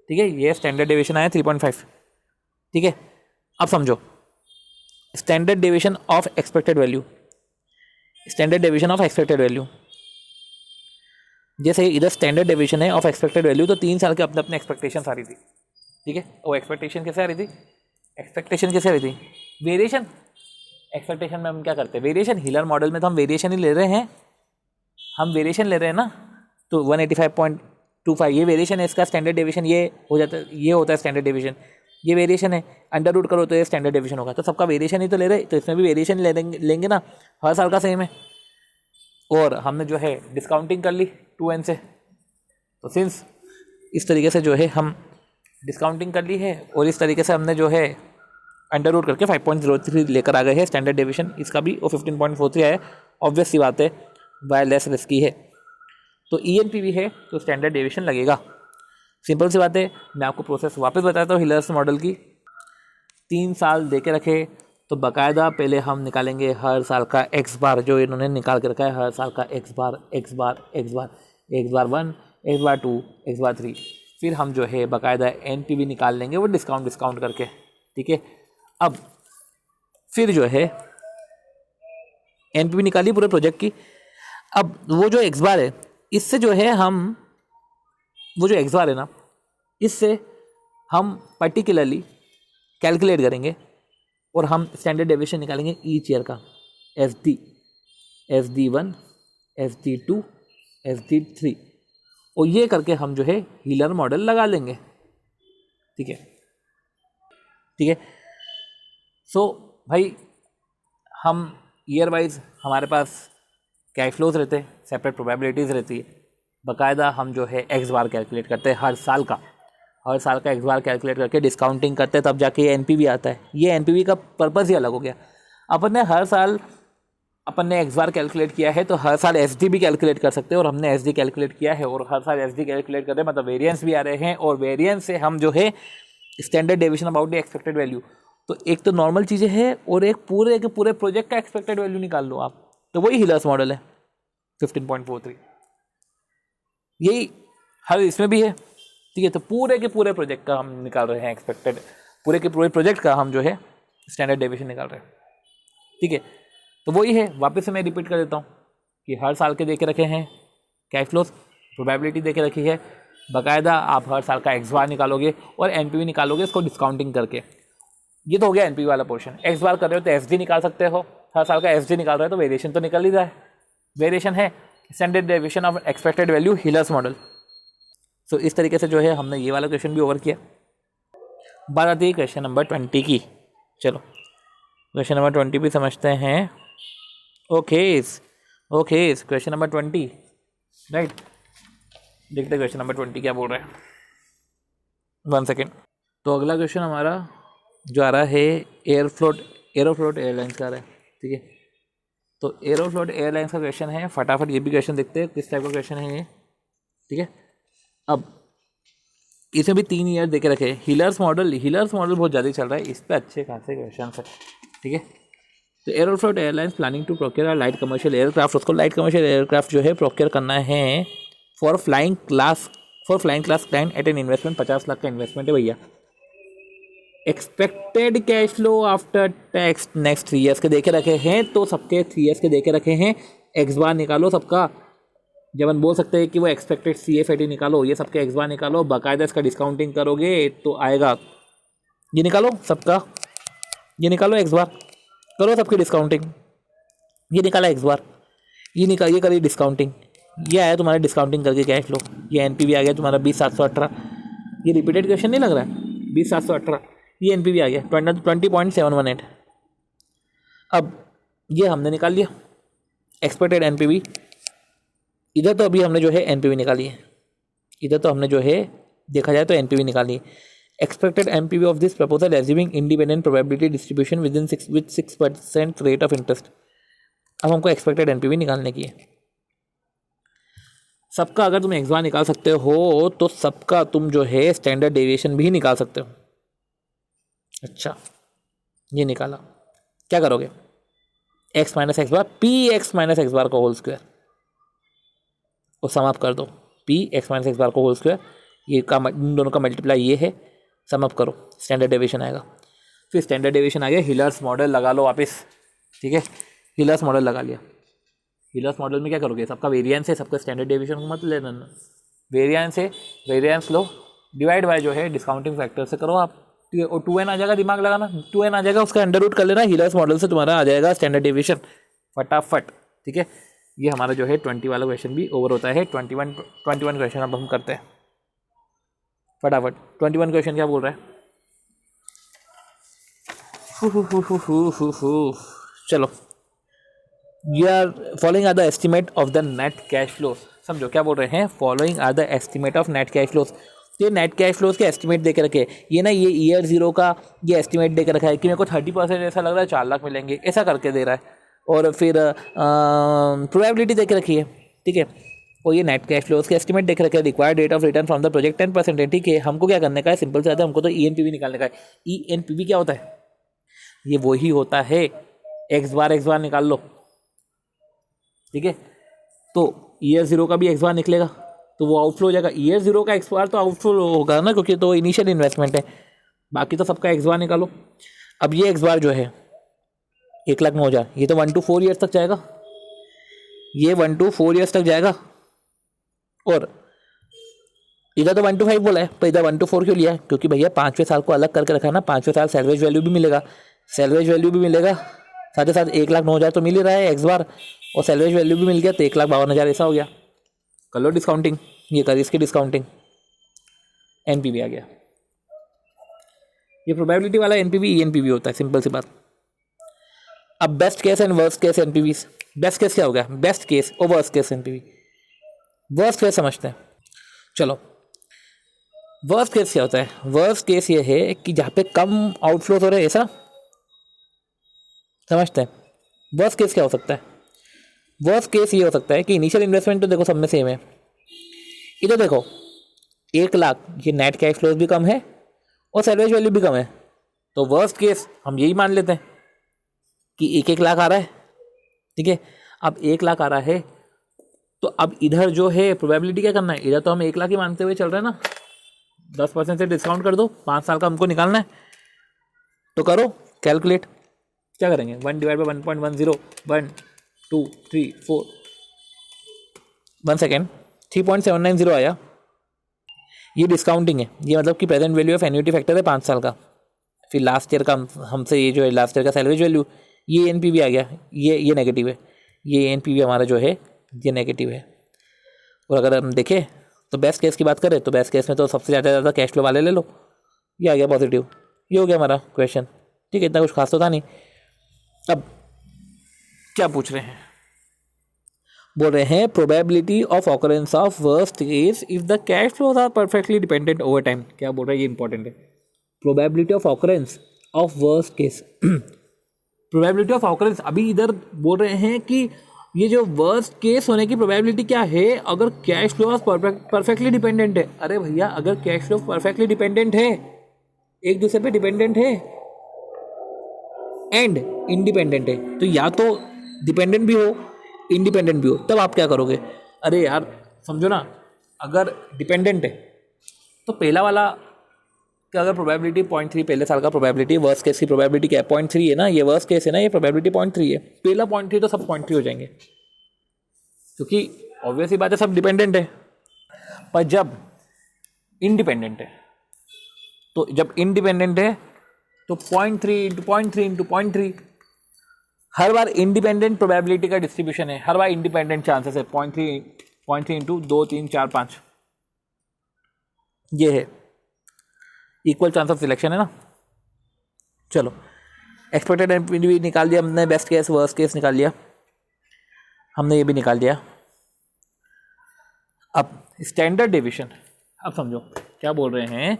ठीक है। ये स्टैंडर्ड डेविएशन आया 3.5, ठीक है। अब समझो standard deviation of expected value, standard deviation of expected value, जैसे इधर स्टैंडर्ड डेविएशन है ऑफ एक्सपेक्टेड वैल्यू, तो 3 साल के अपने अपने एक्सपेक्टेशन आ रही थी, ठीक है। वो एक्सपेक्टेशन कैसे आ रही थी, वेरिएशन। एक्सपेक्टेशन में हम क्या करते हैं, वेरिएशन। हिलर मॉडल में तो हम वेरिएशन ही ले रहे हैं, ना। तो 185.25 ये वेरिएशन है, इसका स्टैंडर्ड डेविएशन ये हो जाता है, ये होता है स्टैंडर्ड डेविएशन, ये वेरिएशन है। अंडर रूट करो तो ये स्टैंडर्ड डेविएशन होगा, तो सबका वेरिएशन ही तो ले रहे, तो इसमें भी वेरिएशन लेंगे ना, हर साल का सेम है। और हमने जो है डिस्काउंटिंग कर ली 2n से, तो सिंस इस तरीके से जो है हम डिस्काउंटिंग कर ली है, और इस तरीके से हमने जो है अंडर रूट करके 5.03 लेकर आ गए हैं स्टैंडर्ड डेविएशन, इसका भी वो 15.43 आया। ऑब्वियस सी बात है, वाई लेस रिस्की है, तो ईएनपीवी है तो स्टैंडर्ड डेविएशन लगेगा। सिंपल सी बात है। मैं आपको प्रोसेस वापस बताता हूँ हिलर्स मॉडल की। 3 साल दे के रखे तो बाकायदा पहले हम निकालेंगे हर साल का एक्स बार, जो इन्होंने निकाल के रखा है, हर साल का एक्स बार, एक्स बार 1, एक्स बार 2, एक्स बार 3। फिर हम जो है बाकायदा एनपीवी निकाल लेंगे, वो डिस्काउंट करके, ठीक है। अब फिर जो है एनपीवी निकाली पूरे प्रोजेक्ट की। अब वो जो एक्स बार है, इससे जो है हम, वो जो एक्स बार है ना, इससे हम पर्टिकुलरली कैलकुलेट करेंगे और हम स्टैंडर्ड डेविएशन निकालेंगे ईच ईयर का, SD1, SD2, SD3, और ये करके हम जो है हीलर मॉडल लगा लेंगे, ठीक है। सो भाई, हम ईयर वाइज हमारे पास कैश फ्लोज रहते हैं, सेपरेट प्रोबेबिलिटीज़ रहती है, बाकायदा हम जो है एक्स बार कैलकुलेट करते हैं हर साल का एक्स बार कैलकुलेट करके डिस्काउंटिंग करते हैं, तब जाके एनपीवी आता है। ये एनपीवी का पर्पज़ ही अलग हो गया। अपन ने हर साल एक्स बार कैलकुलेट किया है, तो हर साल एसडी भी कैलकुलेट कर सकते हैं, और हमने एसडी कैलकुलेट किया है, और हर साल एसडी कैलकुलेट कर रहे हैं, मतलब वेरिएंस भी आ रहे हैं, और वेरिएंस से हम जो है standard deviation about the expected value, तो एक तो नॉर्मल चीज़ें हैं, और एक पूरे के पूरे प्रोजेक्ट का एक्सपेक्टेड वैल्यू निकाल लो आप, तो वही हिलर्स मॉडल है 15.43, यही हर इसमें भी है। ठीक है, तो पूरे के पूरे प्रोजेक्ट का हम निकाल रहे हैं एक्सपेक्टेड, पूरे के पूरे प्रोजेक्ट का हम जो है स्टैंडर्ड डेविएशन निकाल रहे हैं। ठीक है, तो वही है, वापस से मैं रिपीट कर देता हूँ कि हर साल के दे के रखे हैं कैश फ्लोस, प्रोबेबिलिटी दे के रखी है, बाकायदा आप हर साल का एक्स बार निकालोगे और एनपीवी निकालोगे इसको डिस्काउंटिंग करके। ये तो हो गया एनपीवी वाला पोर्शन। एक्स बार कर रहे हो तो एफडी निकाल सकते हो, हर साल का एफडी निकाल रहे हो तो वेरिएशन तो निकल ही रहा है। वेरिएशन है standard deviation of expected value Hillier's model. So इस तरीके से जो है हमने ये वाला क्वेश्चन भी ओवर किया। बात आती है क्वेश्चन नंबर 20 की। चलो क्वेश्चन नंबर 20 भी समझते हैं। ओके क्वेश्चन नंबर 20, राइट, देखते क्वेश्चन नंबर 20 क्या बोल रहे हैं। 1 सेकेंड। तो अगला क्वेश्चन हमारा जो आ रहा है एरोफ्लोट एयरलाइंस का आ रहा है। ठीक है, तो एरोफ्लोट एयरलाइंस का क्वेश्चन है। फटाफट ये भी क्वेश्चन देखते हैं किस टाइप का क्वेश्चन है ये। ठीक है, अब इसमें भी 3 ईयर देके रखे। हिलर्स मॉडल बहुत ज़्यादा चल रहा है, इस पर अच्छे खासे क्वेश्चन है। ठीक है, तो Aeroflot airlines planning to procure light commercial aircraft, उसको लाइट कमर्शियल एयरक्राफ्ट जो है प्रोक्योर करना है for flying class client at an investment, 50 lakh का इन्वेस्टमेंट है भैया। Expected cash flow after tax next 3 years के देखे रखे हैं, तो सबके 3 ईयर्स के देखे रखे हैं। एक्स बार निकालो सबका, जब हम बोल सकते हैं कि वो एक्सपेक्टेड CFAT निकालो, ये सबके एक्स बार निकालो, बाकायदा इसका डिस्काउंटिंग करोगे तो आएगा। ये निकालो सबका, ये निकालो एक्स बार, करो सबकी डिस्काउंटिंग। ये निकाला एक्स बार, ये करिए डिस्काउंटिंग, ये आया तुम्हारा डिस्काउंटिंग करके कैश फ्लो। ये एनपीवी आ गया तुम्हारा 20,718। ये रिपीटेड क्वेश्चन नहीं लग रहा है, 20,718 ये एनपीवी आ गया 20.718। अब ये हमने निकाल लिया एक्सपेक्टेड एनपीवी। इधर तो अभी हमने जो है एनपीवी निकाली है, इधर तो हमने जो है देखा जाए तो एनपीवी निकाली है। Expected NPV of this proposal assuming independent probability distribution with 6% rate of interest. अब हमको एक्सपेक्टेड एनपीवी निकालने की है। सबका अगर तुम एक्स बार निकाल सकते हो तो सबका तुम जो है स्टैंडर्ड डेविएशन भी निकाल सकते हो। अच्छा, ये निकाला, क्या करोगे? एक्स माइनस एक्स बार, पी एक्स माइनस एक्स बार का होल स्क्वायर, और सम अप कर दो। P x minus x bar को होल स्क्वायर, ये का इन दोनों का मल्टीप्लाई ये है, सम अप करो, स्टैंडर्ड डेविएशन आएगा। फिर स्टैंडर्ड डेविएशन आ गया, हिलर्स मॉडल लगा लो वापस। ठीक है, हिलर्स मॉडल लगा लिया। हिलर्स मॉडल में क्या करोगे? सबका वेरिएंस है, सबका स्टैंडर्ड डेविएशन को मत लेना। वेरिएंस है, वेरिएंस लो, डिवाइड बाय जो है डिस्काउंटिंग फैक्टर से करो आप। ठीक है, और 2n आ जाएगा, दिमाग लगाना, 2n आ जाएगा, उसका अंडर रूट कर लेना। हिलर्स मॉडल से तुम्हारा आ जाएगा स्टैंडर्ड डेविएशन फटाफट। ठीक है, ये हमारा जो है 20 वाला क्वेश्चन भी ओवर होता है। 21 क्वेश्चन अब हम करते हैं फटाफट। 21 क्वेश्चन क्या बोल रहा है? चलो, you are following are the estimate of the net cash flows. समझो क्या बोल रहे हैं, following are the estimate of net cash flows. ये नेट कैश फ्लोज के एस्टिमेट दे के रखे, ये ना ये ईयर 0 का ये एस्टिमेट दे के रखा है कि मेरे को 30% ऐसा लग रहा है 4 लाख मिलेंगे, ऐसा करके दे रहा है। और फिर प्रोबेबिलिटी दे के रखी है। ठीक है, और ये नेट कैश फ्लोज के एस्टिमेट देख रखे हैं। Required rate of return from the project 10% है। ठीक है, हमको क्या करने का है? सिंपल से आता है, हमको तो ENPV निकालने का है। ENPV क्या होता है? ये वही होता है, एक्स बार निकाल लो। ठीक है, तो ईयर 0 का भी एक्स बार निकलेगा तो वो आउटफ्लो हो जाएगा। ईयर 0 का एक्स बार तो आउटफ्लो होगा ना, क्योंकि तो इनिशियल इन्वेस्टमेंट है। बाकी तो सबका एक्स बार निकालो। अब ये एक्स बार जो है 1,09,000, ये तो 1 to 4 ईयर्स तक जाएगा, ये 1 to 4 ईयर्स तक जाएगा। और इधर तो 1 to 5 बोला है, तो इधर 1 to 4 क्यों लिया है? क्योंकि भैया 5वें साल को अलग करके रखा है ना। 5वें साल सैलवेज वैल्यू भी मिलेगा, साथ ही साथ 1,09,000 तो मिल ही रहा है एक्स बार, और सैलवेज वैल्यू भी मिल गया, तो 1,52,000 ऐसा हो गया। कर लो डिस्काउंटिंग, ये कर इसकी डिस्काउंटिंग, एनपीवी आ गया। ये प्रोबेबिलिटी वाला एनपीवी ENPV होता है, सिंपल सी बात। अब best case and worst case NPVs. Best case क्या हो गया? बेस्ट केस और worst case NPV. Worst case समझते हैं। चलो, वर्स्ट केस क्या होता है? वर्स्ट केस ये है कि जहाँ पे कम आउटफ्लोज हो रहे हैं, ऐसा समझते हैं। वर्स्ट केस क्या हो सकता है? वर्स्ट केस ये हो सकता है कि इनिशियल इन्वेस्टमेंट तो देखो सब में सेम है। इधर देखो 1 लाख, ये नेट कैश फ्लोज भी कम है और सैलवेज वैल्यू भी कम है, तो वर्स्ट केस हम यही मान लेते हैं कि 1 लाख आ रहा है। ठीक है, अब 1 लाख आ रहा है, तो अब इधर जो है प्रोबेबिलिटी क्या करना है, इधर तो हम 1 लाख ही मानते हुए चल रहे हैं ना, 10% से डिस्काउंट कर दो, 5 साल का हमको निकालना है, तो करो कैलकुलेट। क्या करेंगे, 1 डिवाइड बाई 1.10, 1 2 3 4, 1 सेकेंड, 3.790 आया। ये डिस्काउंटिंग है, ये मतलब कि present value of annuity factor है 5 साल का। फिर लास्ट ईयर का हमसे ये जो है लास्ट ईयर का सैलवेज वैल्यू, ये एनपीवी आ गया, ये नेगेटिव है, ये एनपीवी हमारा जो है ये नेगेटिव है। और अगर हम देखें तो बेस्ट केस की बात करें तो बेस्ट केस में तो सबसे ज़्यादा कैश फ्लो वाले ले लो, ये आ गया पॉजिटिव, ये हो गया हमारा क्वेश्चन। ठीक है, इतना कुछ खास तो था नहीं। अब क्या पूछ रहे हैं, बोल रहे हैं probability of occurrence of worst case if the cash flows are perfectly dependent over time. क्या बोल रहे हैं, ये इंपॉर्टेंट है, probability of occurrence of worst case. Probability of occurrence, अभी इधर बोल रहे हैं कि ये जो वर्स्ट केस होने की प्रोबेबिलिटी क्या है, अगर कैश फ्लो परफेक्टली डिपेंडेंट है। अरे भैया, अगर कैश फ्लो परफेक्टली डिपेंडेंट है, एक दूसरे पे डिपेंडेंट है एंड इंडिपेंडेंट है, तो या तो डिपेंडेंट भी हो इंडिपेंडेंट भी हो, तब आप क्या करोगे। अरे यार समझो ना, अगर डिपेंडेंट है तो पहला वाला कि अगर प्रोबेबिलिटी 0.3 पहले साल का प्रोबेबिलिटी, वर्स्ट केस की प्रोबेबिलिटी क्या है 0.3 है ना, ये वर्स्ट केस है ना, ये प्रोबेबिलिटी 0.3 है, पहला 0.3 तो सब 0.3 हो जाएंगे, क्योंकि ऑब्वियस ही बात है सब डिपेंडेंट है। पर जब इंडिपेंडेंट है, तो जब इंडिपेंडेंट है तो 0.3 इंटू 0.3 इंटू 0.3, हर बार इंडिपेंडेंट प्रोबेबिलिटी का डिस्ट्रीब्यूशन है, हर बार इंडिपेंडेंट चांसेस है, 0.3 इंटू 2 3 4 5, ये है इक्वल चांस ऑफ सिलेक्शन है ना। चलो एक्सपेक्टेड एनपीवी निकाल दिया हमने, बेस्ट केस वर्स्ट केस निकाल लिया हमने, ये भी निकाल दिया। अब स्टैंडर्ड डेविएशन, अब समझो क्या बोल रहे हैं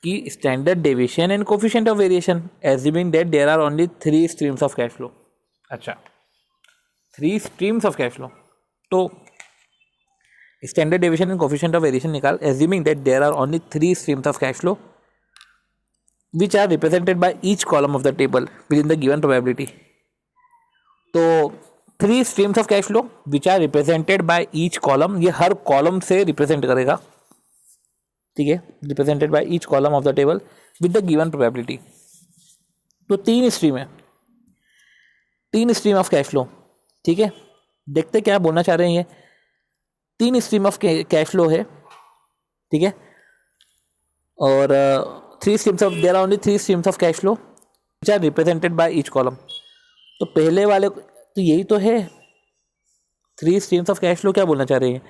कि standard deviation and coefficient of variation assuming that there are only 3 streams of cash flow. अच्छा, 3 स्ट्रीम्स ऑफ कैश फ्लो, तो standard deviation and coefficient of variation निकाल, assuming that there are only 3 streams of cash flow which are represented by each column of the table within the given probability। तो 3 streams of cash flow which are represented by each column, ये हर column से represent करेगा, ठीक है, represented by each column of the table with the given probability। तो 3 stream है, 3 stream of cash flow, ठीक है। देखते क्या बोलना चाह रहे हैं, ये 3 स्ट्रीम ऑफ कैश फ्लो है, ठीक है, और 3 streams of, there are only 3 streams of cash flow which are represented by each column। तो पहले वाले तो यही तो है 3 streams of cash flow, क्या बोलना चाह रहे हैं,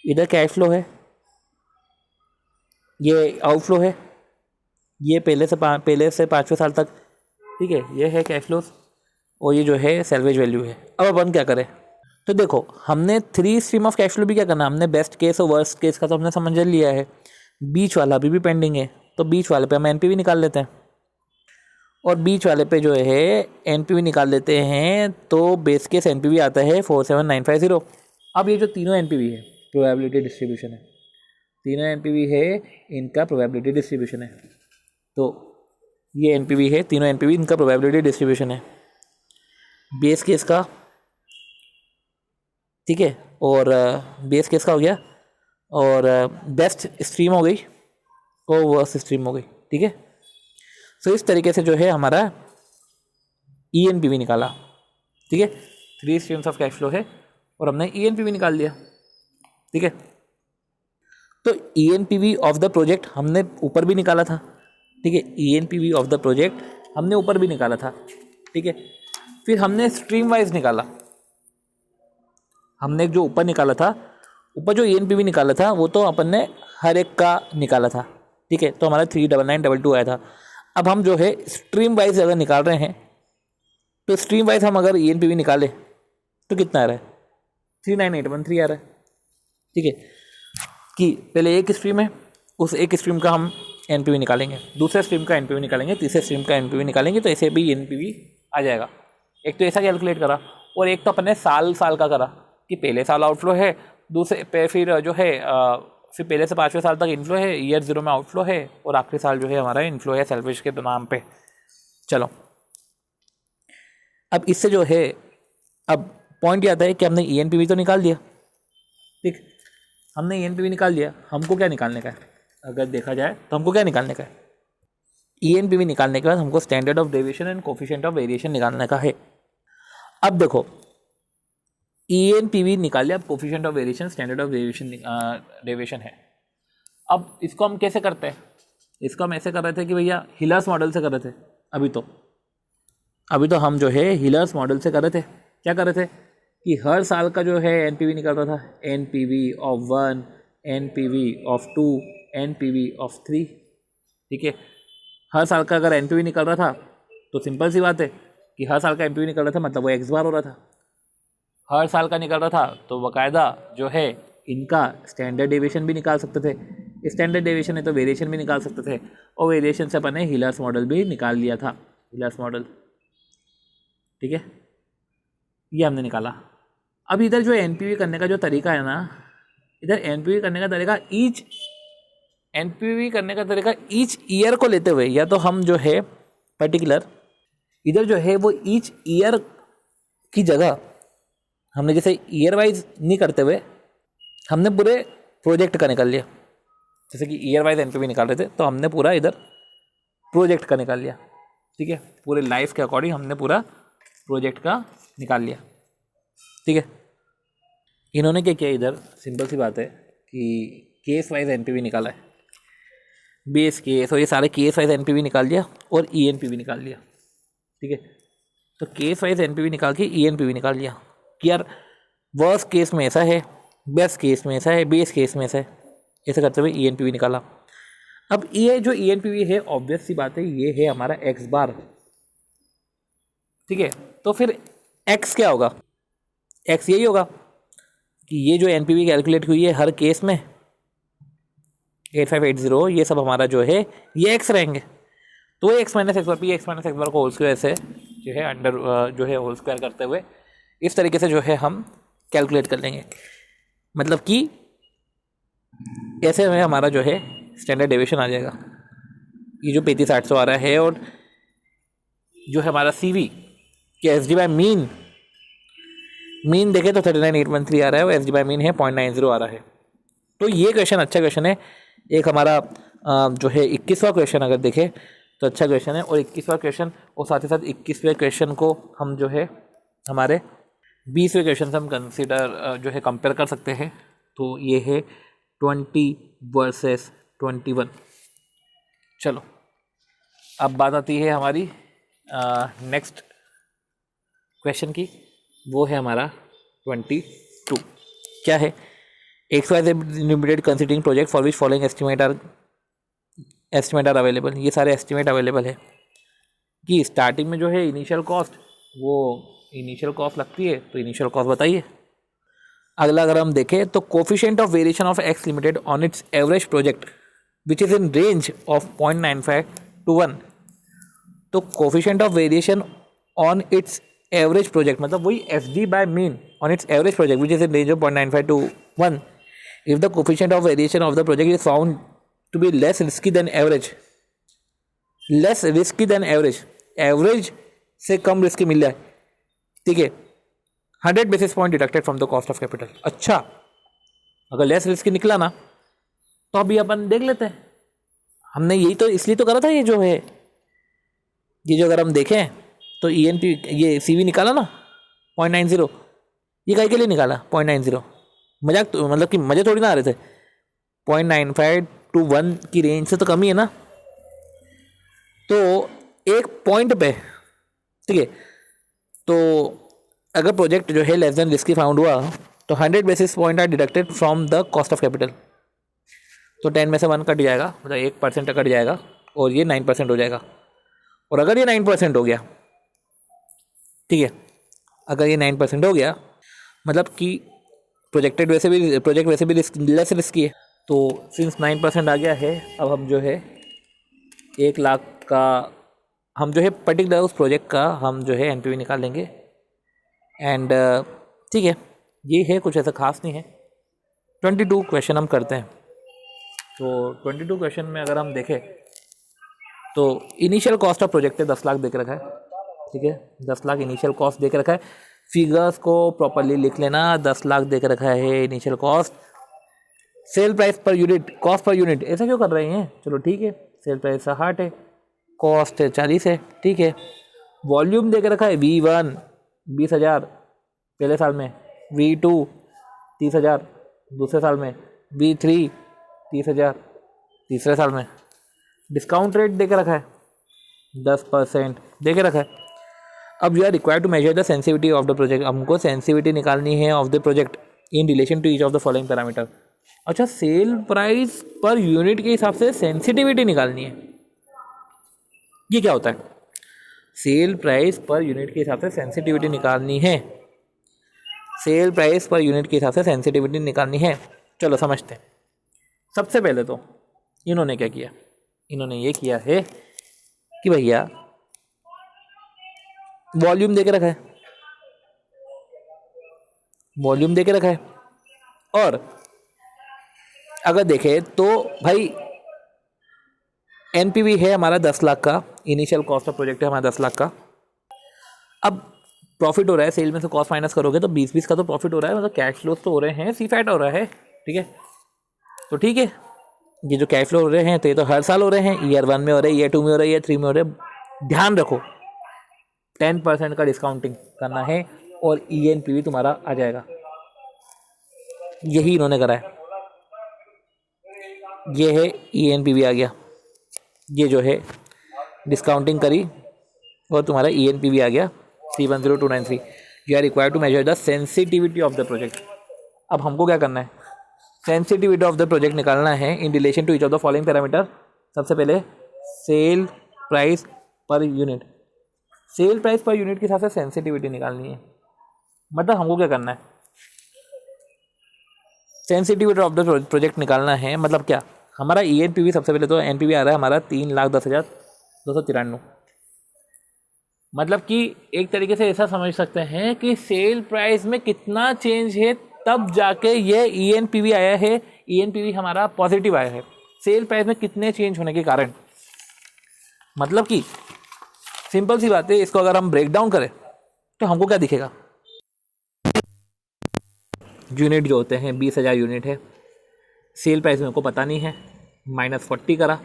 इधर कैश फ्लो है, ये आउटफ्लो है, ये पहले से 5वें साल तक, ठीक है, ये है कैश फ्लो, और ये जो है सैलवेज वैल्यू है। अब अपन क्या करें, तो देखो हमने 3 स्ट्रीम ऑफ कैश फ्लो भी क्या करना, हमने बेस्ट केस और वर्स्ट केस का तो हमने समझ लिया है, बीच वाला अभी भी पेंडिंग है, तो बीच वाले पे हम एनपीवी निकाल लेते हैं, और बीच वाले पे जो है एनपीवी निकाल लेते हैं, तो बेस केस एनपीवी आता है 47950। अब ये जो तीनों एनपीवी है प्रोबेबिलिटी डिस्ट्रीब्यूशन है, तीनों एनपीवी है इनका प्रोबेबिलिटी डिस्ट्रीब्यूशन है, तो ये एनपीवी है, तीनों एनपीवी इनका प्रोबेबिलिटी डिस्ट्रीब्यूशन है बेस केस का, ठीक है, और बेस केस का हो गया, और बेस्ट स्ट्रीम हो गई और वर्स्ट स्ट्रीम हो गई, ठीक है। तो इस तरीके से जो है हमारा ईएनपीवी निकाला, ठीक है, 3 स्ट्रीम्स ऑफ कैश फ्लो है और हमने ईएनपीवी निकाल दिया, ठीक है। तो ईएनपीवी ऑफ द प्रोजेक्ट हमने ऊपर भी निकाला था, ठीक है, ईएनपीवी ऑफ द प्रोजेक्ट हमने ऊपर भी निकाला था, ठीक है। फिर हमने स्ट्रीम वाइज निकाला, हमने जो ऊपर निकाला था, ऊपर जो ईएनपीवी निकाला था वो तो अपन ने हर एक का निकाला था, ठीक है, तो हमारा 39922 आया था। अब हम जो है स्ट्रीम वाइज अगर निकाल रहे हैं, तो स्ट्रीम वाइज हम अगर ईएनपीवी निकाले तो कितना आ रहा है, 39813 आ रहा है, ठीक है, कि पहले एक स्ट्रीम है, उस एक स्ट्रीम का हम एनपीवी निकालेंगे, दूसरे स्ट्रीम का एनपीवी निकालेंगे, तीसरे स्ट्रीम का एनपीवी निकालेंगे, तो ऐसे भी एनपीवी आ जाएगा। एक तो ऐसा कैलकुलेट करा, और एक तो अपन ने साल का करा कि पहले साल आउटफ्लो है, दूसरे पे फिर जो है फिर पहले से 5वें साल तक इनफ्लो है, ईयर 0 में आउटफ्लो है, और आखिरी साल जो है हमारा इनफ्लो है सैलवेज के नाम पे। चलो अब इससे जो है अब पॉइंट ये आता है कि हमने ENPV तो निकाल दिया, ठीक, हमने ENPV निकाल दिया, हमको क्या निकालने का है, अगर देखा जाए तो हमको क्या निकालने का है, ENPV निकालने के बाद हमको standard of deviation and coefficient of variation निकालने का है। अब देखो ENPV निकाल लिया, अब coefficient of variation standard of deviation है। अब इसको हम कैसे करते हैं, इसको हम ऐसे कर रहे थे कि भैया हिलर्स मॉडल से कर रहे थे, अभी तो हम जो है हिलर्स मॉडल से कर रहे थे। क्या कर रहे थे कि हर साल का जो है NPV निकल रहा था, NPV of 1, NPV of 2, NPV of 3, ठीक है। हर साल का अगर NPV निकल रहा था तो सिंपल सी बात है कि हर साल का NPV निकल रहा था मतलब वो x बार हो रहा था। हर साल का निकल रहा था तो बाकायदा जो है इनका स्टैंडर्ड डेविएशन भी निकाल सकते थे, स्टैंडर्ड डेविएशन है तो वेरिएशन भी निकाल सकते थे, और वेरिएशन से अपन ने हिलर्स मॉडल भी निकाल लिया था, हिलर्स मॉडल, ठीक है, ये हमने निकाला। अब इधर जो NPV करने का जो तरीका है ना, इधर NPV करने का तरीका ईच ईयर को लेते हुए, या तो हम जो है पर्टिकुलर इधर जो है वो ईच ईयर की जगह हमने जैसे ईयर वाइज नहीं करते हुए हमने पूरे प्रोजेक्ट का निकाल लिया। जैसे कि ईयर वाइज NPV निकाल रहे थे तो हमने पूरा इधर प्रोजेक्ट का निकाल लिया, ठीक है, पूरे लाइफ के अकॉर्डिंग हमने पूरा प्रोजेक्ट का निकाल लिया, ठीक है। इन्होंने क्या किया, इधर सिंपल सी बात है कि केस वाइज NPV निकाला है, बेस केस और ये सारे केस वाइज NPV निकाल लिया और ENPV निकाल लिया, ठीक है। तो केस वाइज NPV निकाल के ENPV निकाल लिया कि यार वर्स्ट केस में ऐसा है, बेस्ट केस में ऐसा है, बेस केस में ऐसा है, ऐसे करते हुए ENPV निकाला। अब ये जो ENPV है ऑब्वियस सी बात है ये है हमारा x बार, ठीक है। तो फिर x क्या होगा, x यही होगा कि ये जो NPV कैलकुलेट हुई है हर केस में 8580 ये सब हमारा जो है ये x रहेंगे। तो x माइनस एक्स बार P x minus x bar को होल स्क्वायर से जो है अंडर जो है होल स्क्वायर करते हुए इस तरीके से जो है हम कैलकुलेट कर लेंगे, मतलब कि ऐसे में हमारा जो है स्टैंडर्ड डेविएशन आ जाएगा। ये जो 35,800 आ रहा है और जो है हमारा CV कि SD बाय मीन देखें तो 39,813 आ रहा है और SD बाय मीन है 0.90 आ रहा है। तो ये क्वेश्चन अच्छा क्वेश्चन है। एक हमारा जो है 21वां क्वेश्चन अगर देखें तो अच्छा क्वेश्चन है, और 21वां क्वेश्चन और साथ ही साथ 21वें क्वेश्चन को हम जो है हमारे 20वें क्वेश्चन से हम कंसिडर जो है कंपेयर कर सकते हैं। तो ये है 20 वर्सेस 21। चलो अब बात आती है हमारी नेक्स्ट क्वेश्चन की, वो है हमारा 22। क्या है, XYZ limited considering project for which following estimate are available. ये सारे एस्टिमेट अवेलेबल है कि स्टार्टिंग में जो है इनिशियल कॉस्ट, वो इनिशियल कॉस्ट लगती है तो इनिशियल कॉस्ट बताइए। अगला अगर हम देखें तो coefficient of variation of X limited on its average project which is in range of 0.95 to 1। तो coefficient of variation on its average project मतलब वही SD by mean on its average project which is in range of 0.95 to 1 if the coefficient of variation of the project is found to be less risky than average average से कम risky मिल जाए, ठीक है, 100 basis point deducted from the cost of capital. अच्छा, अगर less risky निकला ना तो अभी अपन देख लेते हैं। हमने यही तो इसलिए तो करा था, ये जो है ये जो अगर हम देखें तो ये CV निकाला ना 0.90, ये कहीं के लिए निकाला 0.90, मजाक तो मतलब कि मजे थोड़ी ना आ रहे थे। 0.95 to 1 की रेंज से तो कम ही है ना, तो एक पॉइंट पे, ठीक है, तो अगर प्रोजेक्ट जो है लेस देन रिस्की फाउंड हुआ तो 100 basis point are deducted from the cost of capital. तो 10 में से 1 कट जाएगा, मतलब 1% कट जाएगा और ये 9% हो जाएगा। और अगर ये 9% हो गया, ठीक है, अगर ये 9% हो गया मतलब कि प्रोजेक्ट वैसे भी लेस रिस्की है। तो सिंस 9% आ गया है, अब हम जो है 1 लाख का हम जो है पर्टिकुलर उस प्रोजेक्ट का हम जो है NPV निकाल लेंगे। एंड ठीक है, ये है, कुछ ऐसा खास नहीं है। 22 क्वेश्चन हम करते हैं। तो 22 क्वेश्चन में अगर हम देखें तो इनिशियल कॉस्ट ऑफ प्रोजेक्ट है 10 लाख देख रखा है, ठीक है, 10 लाख इनिशियल कॉस्ट देख रखा है। फिगर्स को प्रॉपरली लिख लेना। 10 लाख देख रखा है initial cost, cell price per unit, cost per unit, ऐसा क्यों कर रहे हैं? चलो ठीक है, सेल प्राइस 60 है, कॉस्ट 40 है, ठीक है। वॉल्यूम देख रखा है V1 20,000 पहले साल में, V2 30,000 दूसरे साल में, V3 30,000 तीसरे साल में। डिस्काउंट रेट देके रखा है 10% देके रखा है। अब you are required to measure the sensitivity of the project, हमको सेंसिटिविटी निकालनी है of the project in relation to each of the following parameter. अच्छा, सेल प्राइस पर यूनिट के हिसाब से सेंसिटिविटी निकालनी है, ये क्या होता है? सेल प्राइस पर यूनिट के हिसाब से सेंसिटिविटी निकालनी है, सेल प्राइस पर यूनिट के हिसाब से सेंसिटिविटी निकालनी है। चलो समझते हैं। सबसे पहले तो इन्होंने क्या किया, इन्होंने ये किया है कि भैया वॉल्यूम देके रखा है, वॉल्यूम देके रखा है, और अगर देखें तो भाई एनपीवी है हमारा 10 लाख का, इनिशियल कॉस्ट ऑफ प्रोजेक्ट है हमारा 10 लाख का। अब प्रॉफिट हो रहा है, सेल में से कॉस्ट माइनस करोगे तो 20-20 का तो प्रॉफिट हो रहा है, मतलब कैश फ्लोज तो हो रहे हैं, सी फैट हो रहा है, ठीक है। तो ठीक है, ये जो कैश फ्लो हो रहे हैं तो ये तो हर साल हो रहे हैं, ईयर 1 में हो रहे हैं, ईयर 2 में हो रहे हैं, ईयर 3 में हो रहे हैं। ध्यान रखो 10% का डिस्काउंटिंग करना है और ईएनपीवी तुम्हारा आ जाएगा। यही इन्होंने करा है, ये है ईएनपीवी आ गया, ये जो है डिस्काउंटिंग करी और तुम्हारा ईएनपीवी आ गया 310293। You are required to measure the sensitivity of the project. अब हमको क्या करना है, सेंसिटिविटी ऑफ द प्रोजेक्ट निकालना है in relation to each of the following parameter. सबसे पहले sale price per unit, sale price per unit के हिसाब से सेंसिटिविटी निकालनी है। मतलब हमको क्या करना है, सेंसिटिविटी ऑफ द प्रोजेक्ट निकालना है। मतलब क्या, हमारा ईएनपीवी सबसे पहले तो एनपीवी आ रहा है हमारा 3,10,293। मतलब कि एक तरीके से ऐसा समझ सकते हैं कि सेल प्राइस में कितना चेंज है तब जाके ये ईएनपीवी आया है, ईएनपीवी हमारा पॉजिटिव आया है सेल प्राइस में कितने चेंज होने के कारण। मतलब कि सिंपल सी बात है, इसको अगर हम ब्रेक डाउन करें तो हमको क्या दिखेगा, यूनिट जो होते हैं 20,000 यूनिट है, सेल प्राइस मेरे को पता नहीं है, -40 करा,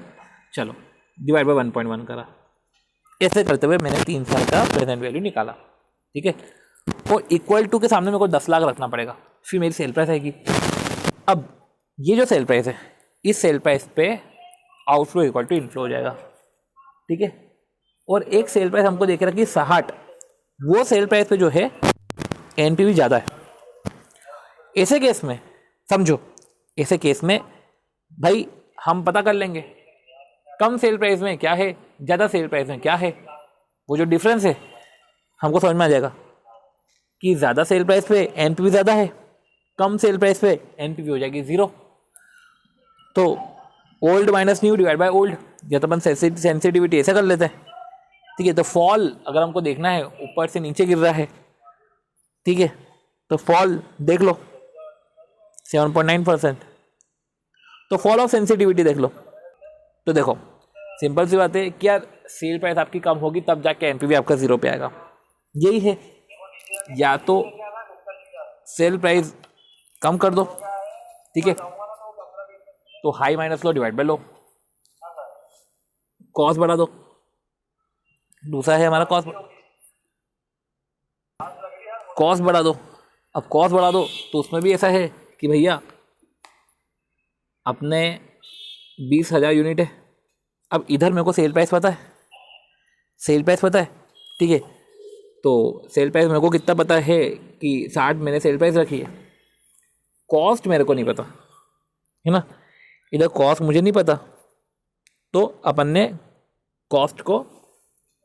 चलो डिवाइड बाय 1.1 करा, ऐसे करते हुए मैंने 3 साल का प्रेजेंट वैल्यू निकाला, ठीक है। और इक्वल टू के सामने मेरे को 10 लाख रखना पड़ेगा, फिर मेरी सेल प्राइस आएगी। अब ये जो सेल प्राइस है, इस सेल प्राइस पे आउटफ्लो इक्वल टू इनफ्लो हो जाएगा, ठीक है। और एक सेल प्राइस हमको देख रहा कि 60, वो सेल प्राइस पे जो है एनपीवी ज़्यादा है। ऐसे केस में समझो, ऐसे केस में भाई हम पता कर लेंगे कम सेल प्राइस में क्या है, ज़्यादा सेल प्राइस में क्या है, वो जो डिफरेंस है हमको समझ में आ जाएगा कि ज़्यादा सेल प्राइस पे एनपीवी ज़्यादा है, कम सेल प्राइस पे एनपीवी हो जाएगी 0। तो old minus nu divide by old, या तो अपन सेंसिटिविटी ऐसे कर लेते हैं, ठीक है। तो फॉल अगर हमको देखना है ऊपर से नीचे गिर रहा है, ठीक है, तो फॉल देख लो 7.9%। तो फॉल ऑफ सेंसिटिविटी देख लो, तो देखो सिंपल सी बात है कि यार सेल प्राइस आपकी कम होगी तब जाके एनपीवी आपका 0 पे आएगा। यही है, या तो सेल प्राइस कम कर दो, ठीक है, तो high minus low divide by low, cost बढ़ा दो, दूसरा है हमारा कॉस्ट बढ़ा दो। अब कॉस्ट बढ़ा दो तो उसमें भी ऐसा है कि भैया अपने 20,000 यूनिट है, अब इधर मेरे को सेल प्राइस पता है, सेल प्राइस पता है, ठीक है। तो सेल प्राइस मेरे को कितना पता है कि 60 मैंने सेल प्राइस रखी है, कॉस्ट मेरे को नहीं पता है ना, इधर कॉस्ट मुझे नहीं पता, तो अपन ने कॉस्ट को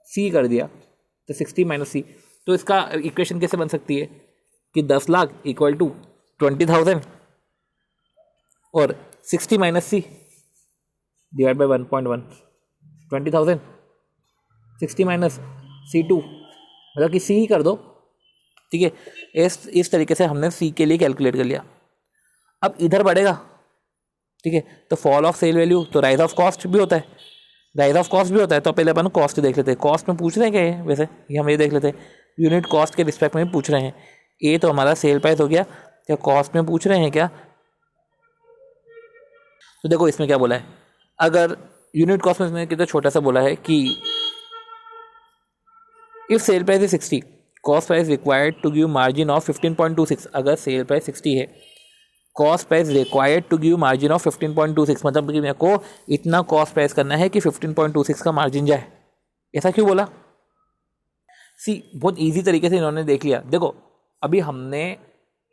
सी कर दिया, तो 60 माइनस सी। तो इसका इक्वेशन कैसे बन सकती है कि 10 लाख इक्वल टू 20,000 और 60 minus C divide by 1.1, 20,000 60 minus C2, मतलब कि सी ही कर दो, ठीक है। इस तरीके से हमने सी के लिए कैलकुलेट कर लिया। अब इधर बढ़ेगा, ठीक है, तो फॉल ऑफ सेल वैल्यू, तो राइज ऑफ कॉस्ट भी होता है, राइज ऑफ कॉस्ट भी होता है। तो पहले अपन कॉस्ट देख लेते हैं, कॉस्ट में पूछ रहे हैं क्या है वैसे, ये हम ये देख लेते हैं। यूनिट कॉस्ट के रिस्पेक्ट में पूछ रहे हैं। ए तो हमारा सेल प्राइस हो गया, क्या कॉस्ट में पूछ रहे हैं क्या? तो देखो इसमें क्या बोला है, अगर यूनिट कॉस्ट में इसमें कितना छोटा सा बोला है कि if sale price is 60, cost price required to give margin of 15.26। अगर सेल प्राइस 60 है, cost price required to give margin of 15.26, मतलब कि मेरे को इतना कॉस्ट प्राइस करना है कि 15.26 का मार्जिन जाए। ऐसा क्यों बोला? बहुत इजी तरीके से इन्होंने देख लिया। देखो अभी हमने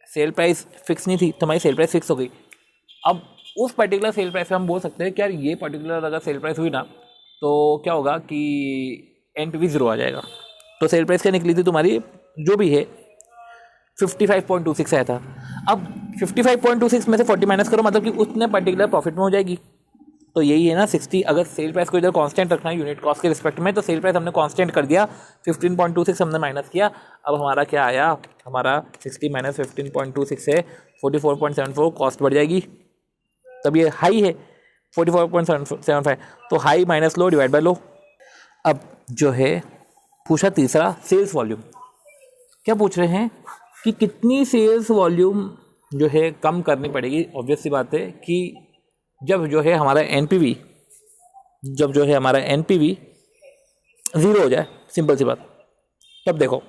सेल प्राइस फिक्स नहीं थी तो हमारी सेल प्राइस फिक्स हो गई। अब उस पर्टिकुलर सेल प्राइस पे हम बोल सकते हैं कि यार ये पर्टिकुलर अगर सेल प्राइस हुई ना तो क्या होगा कि एनपीवी 0 आ जाएगा। तो सेल प्राइस क्या निकली थी तुम्हारी, जो भी है 55.26 आया था। अब 55.26 में से 40 माइनस करो, मतलब कि उतने पर्टिकुलर प्रॉफिट में हो जाएगी। तो यही है ना 60। अगर सेल प्राइस को इधर कांस्टेंट रखना है यूनिट कॉस्ट के रिस्पेक्ट में, तो सेल प्राइस हमने कांस्टेंट कर दिया, 15.26 हमने माइनस किया। अब हमारा क्या आया, हमारा 60 माइनस 15.26 से 44.74 कॉस्ट बढ़ जाएगी। तब ये हाई है 44.75, तो high minus low divide by low. अब जो है पूछा तीसरा, सेल्स वॉल्यूम। क्या पूछ रहे हैं कि कितनी सेल्स वॉल्यूम जो है कम करनी पड़ेगी। ऑब्वियस सी बात है कि जब जो है हमारा एनपीवी, जब जो है हमारा एनपीवी 0 हो जाए, सिंपल सी बात। तब देखो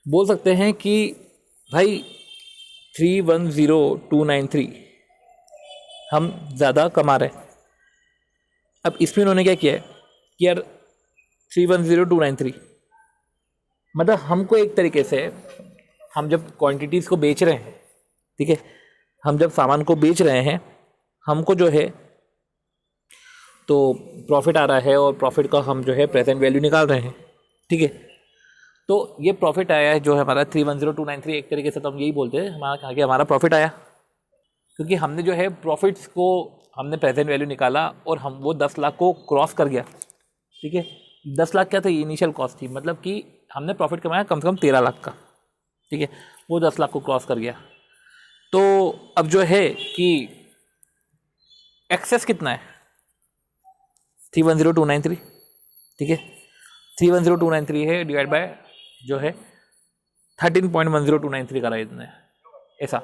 बोल सकते हैं कि भाई 310293 हम ज़्यादा कमा रहे हैं। अब इसमें उन्होंने क्या किया है कि यार 310293 मतलब हमको एक तरीके से, हम जब क्वांटिटीज़ को बेच रहे हैं, ठीक है, हम जब सामान को बेच रहे हैं, हमको जो है तो प्रॉफिट आ रहा है और प्रॉफिट का हम जो है प्रेजेंट वैल्यू निकाल रहे हैं, ठीक है। तो ये प्रॉफिट आया है जो है हमारा 310293, एक तरीके से तो हम यही बोलते हैं हमारा आगे हमारा प्रॉफिट आया, क्योंकि हमने जो है प्रॉफिट्स को हमने प्रेजेंट वैल्यू निकाला और हम वो 10 लाख को क्रॉस कर गया, ठीक है। 10 लाख क्या था, ये इनिशियल कॉस्ट थी, मतलब कि हमने प्रॉफिट कमाया कम से कम 13 लाख का, ठीक है, वो 10 लाख को क्रॉस कर गया। तो अब जो है कि एक्सेस कितना है 310293, ठीक है, 310293 है डिवाइड बाय जो है 13.10293 करा इतने, ऐसा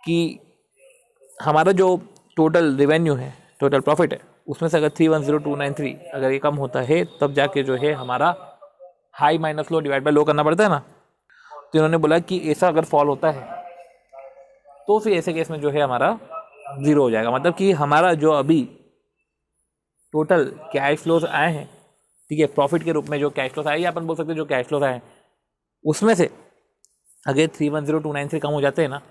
कि हमारा जो टोटल रेवेन्यू है, टोटल प्रॉफिट है, उसमें से अगर 310293 अगर ये कम होता है तब जाके जो है हमारा high minus low divide by low करना पड़ता है ना। तो इन्होंने बोला कि ऐसा अगर फॉल होता है तो फिर ऐसे केस में जो है हमारा 0 हो जाएगा, मतलब कि हमारा जो अभी टोटल कैश फ्लोज आए हैं, ठीक है, प्रॉफिट के रूप में जो कैश फ्लोज आए, या अपन बोल सकते हैं जो कैश फ्लोज आए हैं, उसमें से अगर 310293 कम हो जाते हैं ना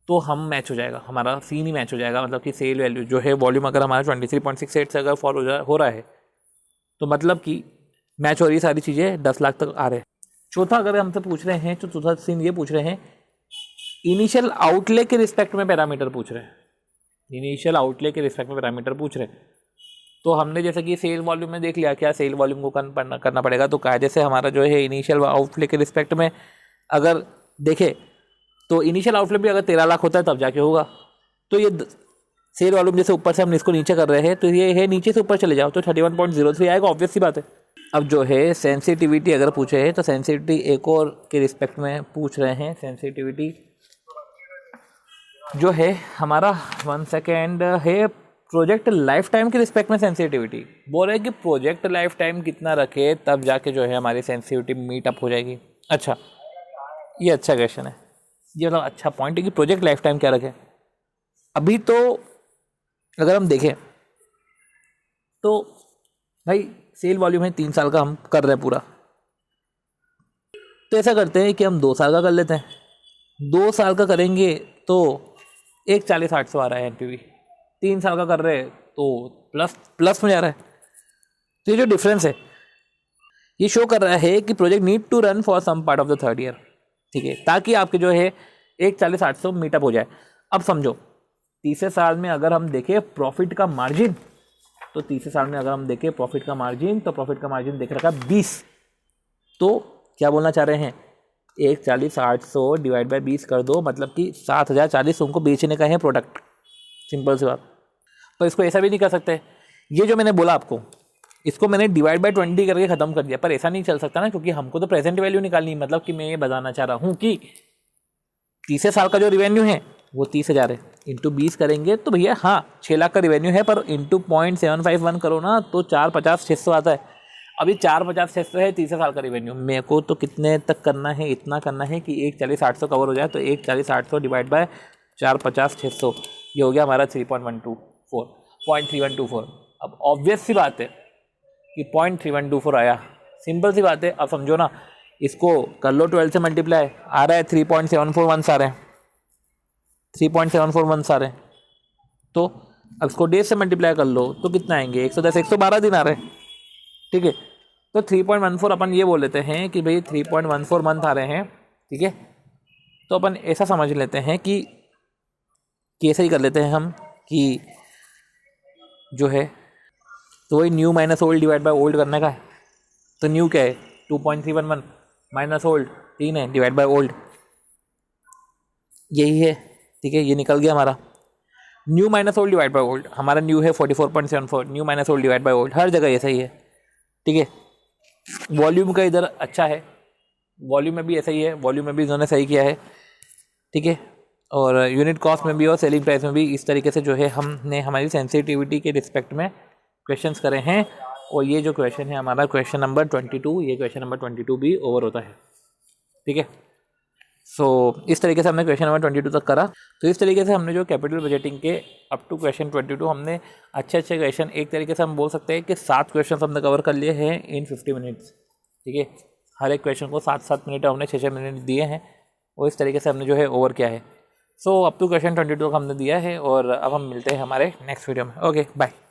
तो हम मैच हो जाएगा, हमारा सीन ही मैच हो जाएगा। मतलब कि सेल वैल्यू जो है वॉल्यूम अगर हमारा 23.68 से अगर फॉल हो रहा है तो मतलब कि मैच हो रही सारी चीज़ें, 10 लाख तक आ रहे हैं। चौथा अगर हमसे पूछ रहे हैं तो चौथा सीन ये पूछ रहे हैं, इनिशियल आउटले के रिस्पेक्ट में पैरामीटर पूछ रहे हैं, इनिशियल आउटले के रिस्पेक्ट में पैरामीटर पूछ रहे हैं। तो हमने जैसे कि सेल वॉल्यूम में देख लिया, क्या सेल वॉल्यूम को करना पड़ेगा, तो कायदे से हमारा जो है इनिशियल आउटले के रिस्पेक्ट में अगर देखें तो इनिशियल आउटले भी अगर 13 लाख होता है तब जाके होगा। तो ये सेल वॉल्यूम जैसे ऊपर से हम इसको नीचे कर रहे हैं तो ये है नीचे से ऊपर चले जाओ तो 31.03 आएगा, ऑब्वियस सी बात है। अब जो है सेंसिटिविटी अगर पूछे है तो सेंसिटिविटी एक और के रिस्पेक्ट में पूछ रहे हैं। सेंसिटिविटी जो है हमारा 1 सेकेंड है, प्रोजेक्ट लाइफ टाइम के रिस्पेक्ट में सेंसिटिविटी बोल रहे हैं कि प्रोजेक्ट लाइफ टाइम कितना रखे तब जाके जो है हमारी सेंसिटिविटी मीट अप हो जाएगी। अच्छा, ये अच्छा क्वेश्चन है, ये मतलब अच्छा पॉइंट है कि प्रोजेक्ट लाइफ टाइम क्या रखें। अभी तो अगर हम देखें तो भाई सेल वॉल्यूम है 3 साल का हम कर रहे हैं पूरा, तो ऐसा करते हैं कि हम 2 साल का कर लेते हैं। 2 साल का करेंगे तो 1,40,800 आ रहा है एनपीवी, 3 साल का कर रहे हैं तो प्लस में जा रहा है। तो ये जो डिफरेंस है ये शो कर रहा है कि project need to run for some part of the 3rd year, ठीक है, ताकि आपके जो है 1,40,800 मीटअप हो जाए। अब समझो तीसरे साल में अगर हम देखें प्रॉफिट का मार्जिन, तो तीसरे साल में अगर हम देखें प्रॉफिट का मार्जिन, तो प्रॉफिट का मार्जिन देख रखा 20। तो क्या बोलना चाह रहे हैं, 1,40,800 डिवाइड बाय 20 कर दो, मतलब कि 7,040 उनको बेचने का है प्रोडक्ट, सिंपल सी बात। तो इसको ऐसा भी नहीं कर सकते, ये जो मैंने बोला आपको इसको मैंने डिवाइड बाय 20 करके ख़त्म कर दिया, पर ऐसा नहीं चल सकता ना, क्योंकि हमको तो प्रेजेंट वैल्यू निकालनी है। मतलब कि मैं ये बताना चाह रहा हूँ कि 30 साल का जो रिवेन्यू है वो 30,000 है, इंटू 20 करेंगे तो भैया हाँ 6 लाख का रिवेन्यू है, पर इंटू 0.751 करो ना तो 450,600 आता है। अभी 450,600 है 30 साल का रिवेन्यू। मेरे को तो कितने तक करना है, इतना करना है कि 140,800 कवर हो जाए। तो 140,800 डिवाइड बाय 450,600, ये हो गया हमारा 3.3124। अब ऑब्वियस सी बात है कि 0.3124 आया, सिंपल सी बात है। अब समझो ना, इसको कर लो 12 से मल्टीप्लाई, आ रहा है 3.741 आ रहे हैं, 3.741 आ रहे हैं। तो अब इसको डेज से मल्टीप्लाई कर लो तो कितना आएंगे, 110, 112 दिन आ रहे हैं, ठीक है। तो 3.14 अपन ये बोल लेते हैं कि भाई 3.14 मंथ आ रहे हैं, ठीक है। तो अपन ऐसा समझ लेते हैं कि कैसे ही कर लेते हैं हम कि जो है तो वही new minus old divide by old करने का है। तो न्यू क्या है 2.311 माइनस ओल्ड 3 है डिवाइड बाय ओल्ड, यही है, ठीक है। ये निकल गया हमारा new minus old divide by old. हमारा न्यू है 44.74, new minus old divide by old, हर जगह ऐसा ही है, ठीक है। वॉल्यूम का इधर अच्छा है, वॉल्यूम में भी ऐसा ही है, वॉल्यूम में भी इन्होंने सही किया है, ठीक है। और यूनिट कॉस्ट में भी और सेलिंग प्राइस में भी इस तरीके से जो है हमने हमारी सेंसिटिविटी के रिस्पेक्ट में क्वेश्चंस करे हैं। और ये जो क्वेश्चन है हमारा क्वेश्चन नंबर 22, ये क्वेश्चन नंबर 22 भी ओवर होता है, ठीक है। सो इस तरीके से हमने क्वेश्चन नंबर 22 तक करा। तो इस तरीके से हमने जो कैपिटल बजटिंग के अप टू क्वेश्चन 22 हमने अच्छे क्वेश्चन, एक तरीके से हम बोल सकते हैं कि 7 क्वेश्चन हमने कवर कर लिए हैं इन 50 मिनट्स, ठीक है। हर एक क्वेश्चन को 7-7 मिनट हमने 6-6 मिनट दिए हैं, और इस तरीके से हमने जो है ओवर किया है। सो अप टू क्वेश्चन 22 हमने दिया है, और अब हम मिलते हैं हमारे नेक्स्ट वीडियो में। Okay bye.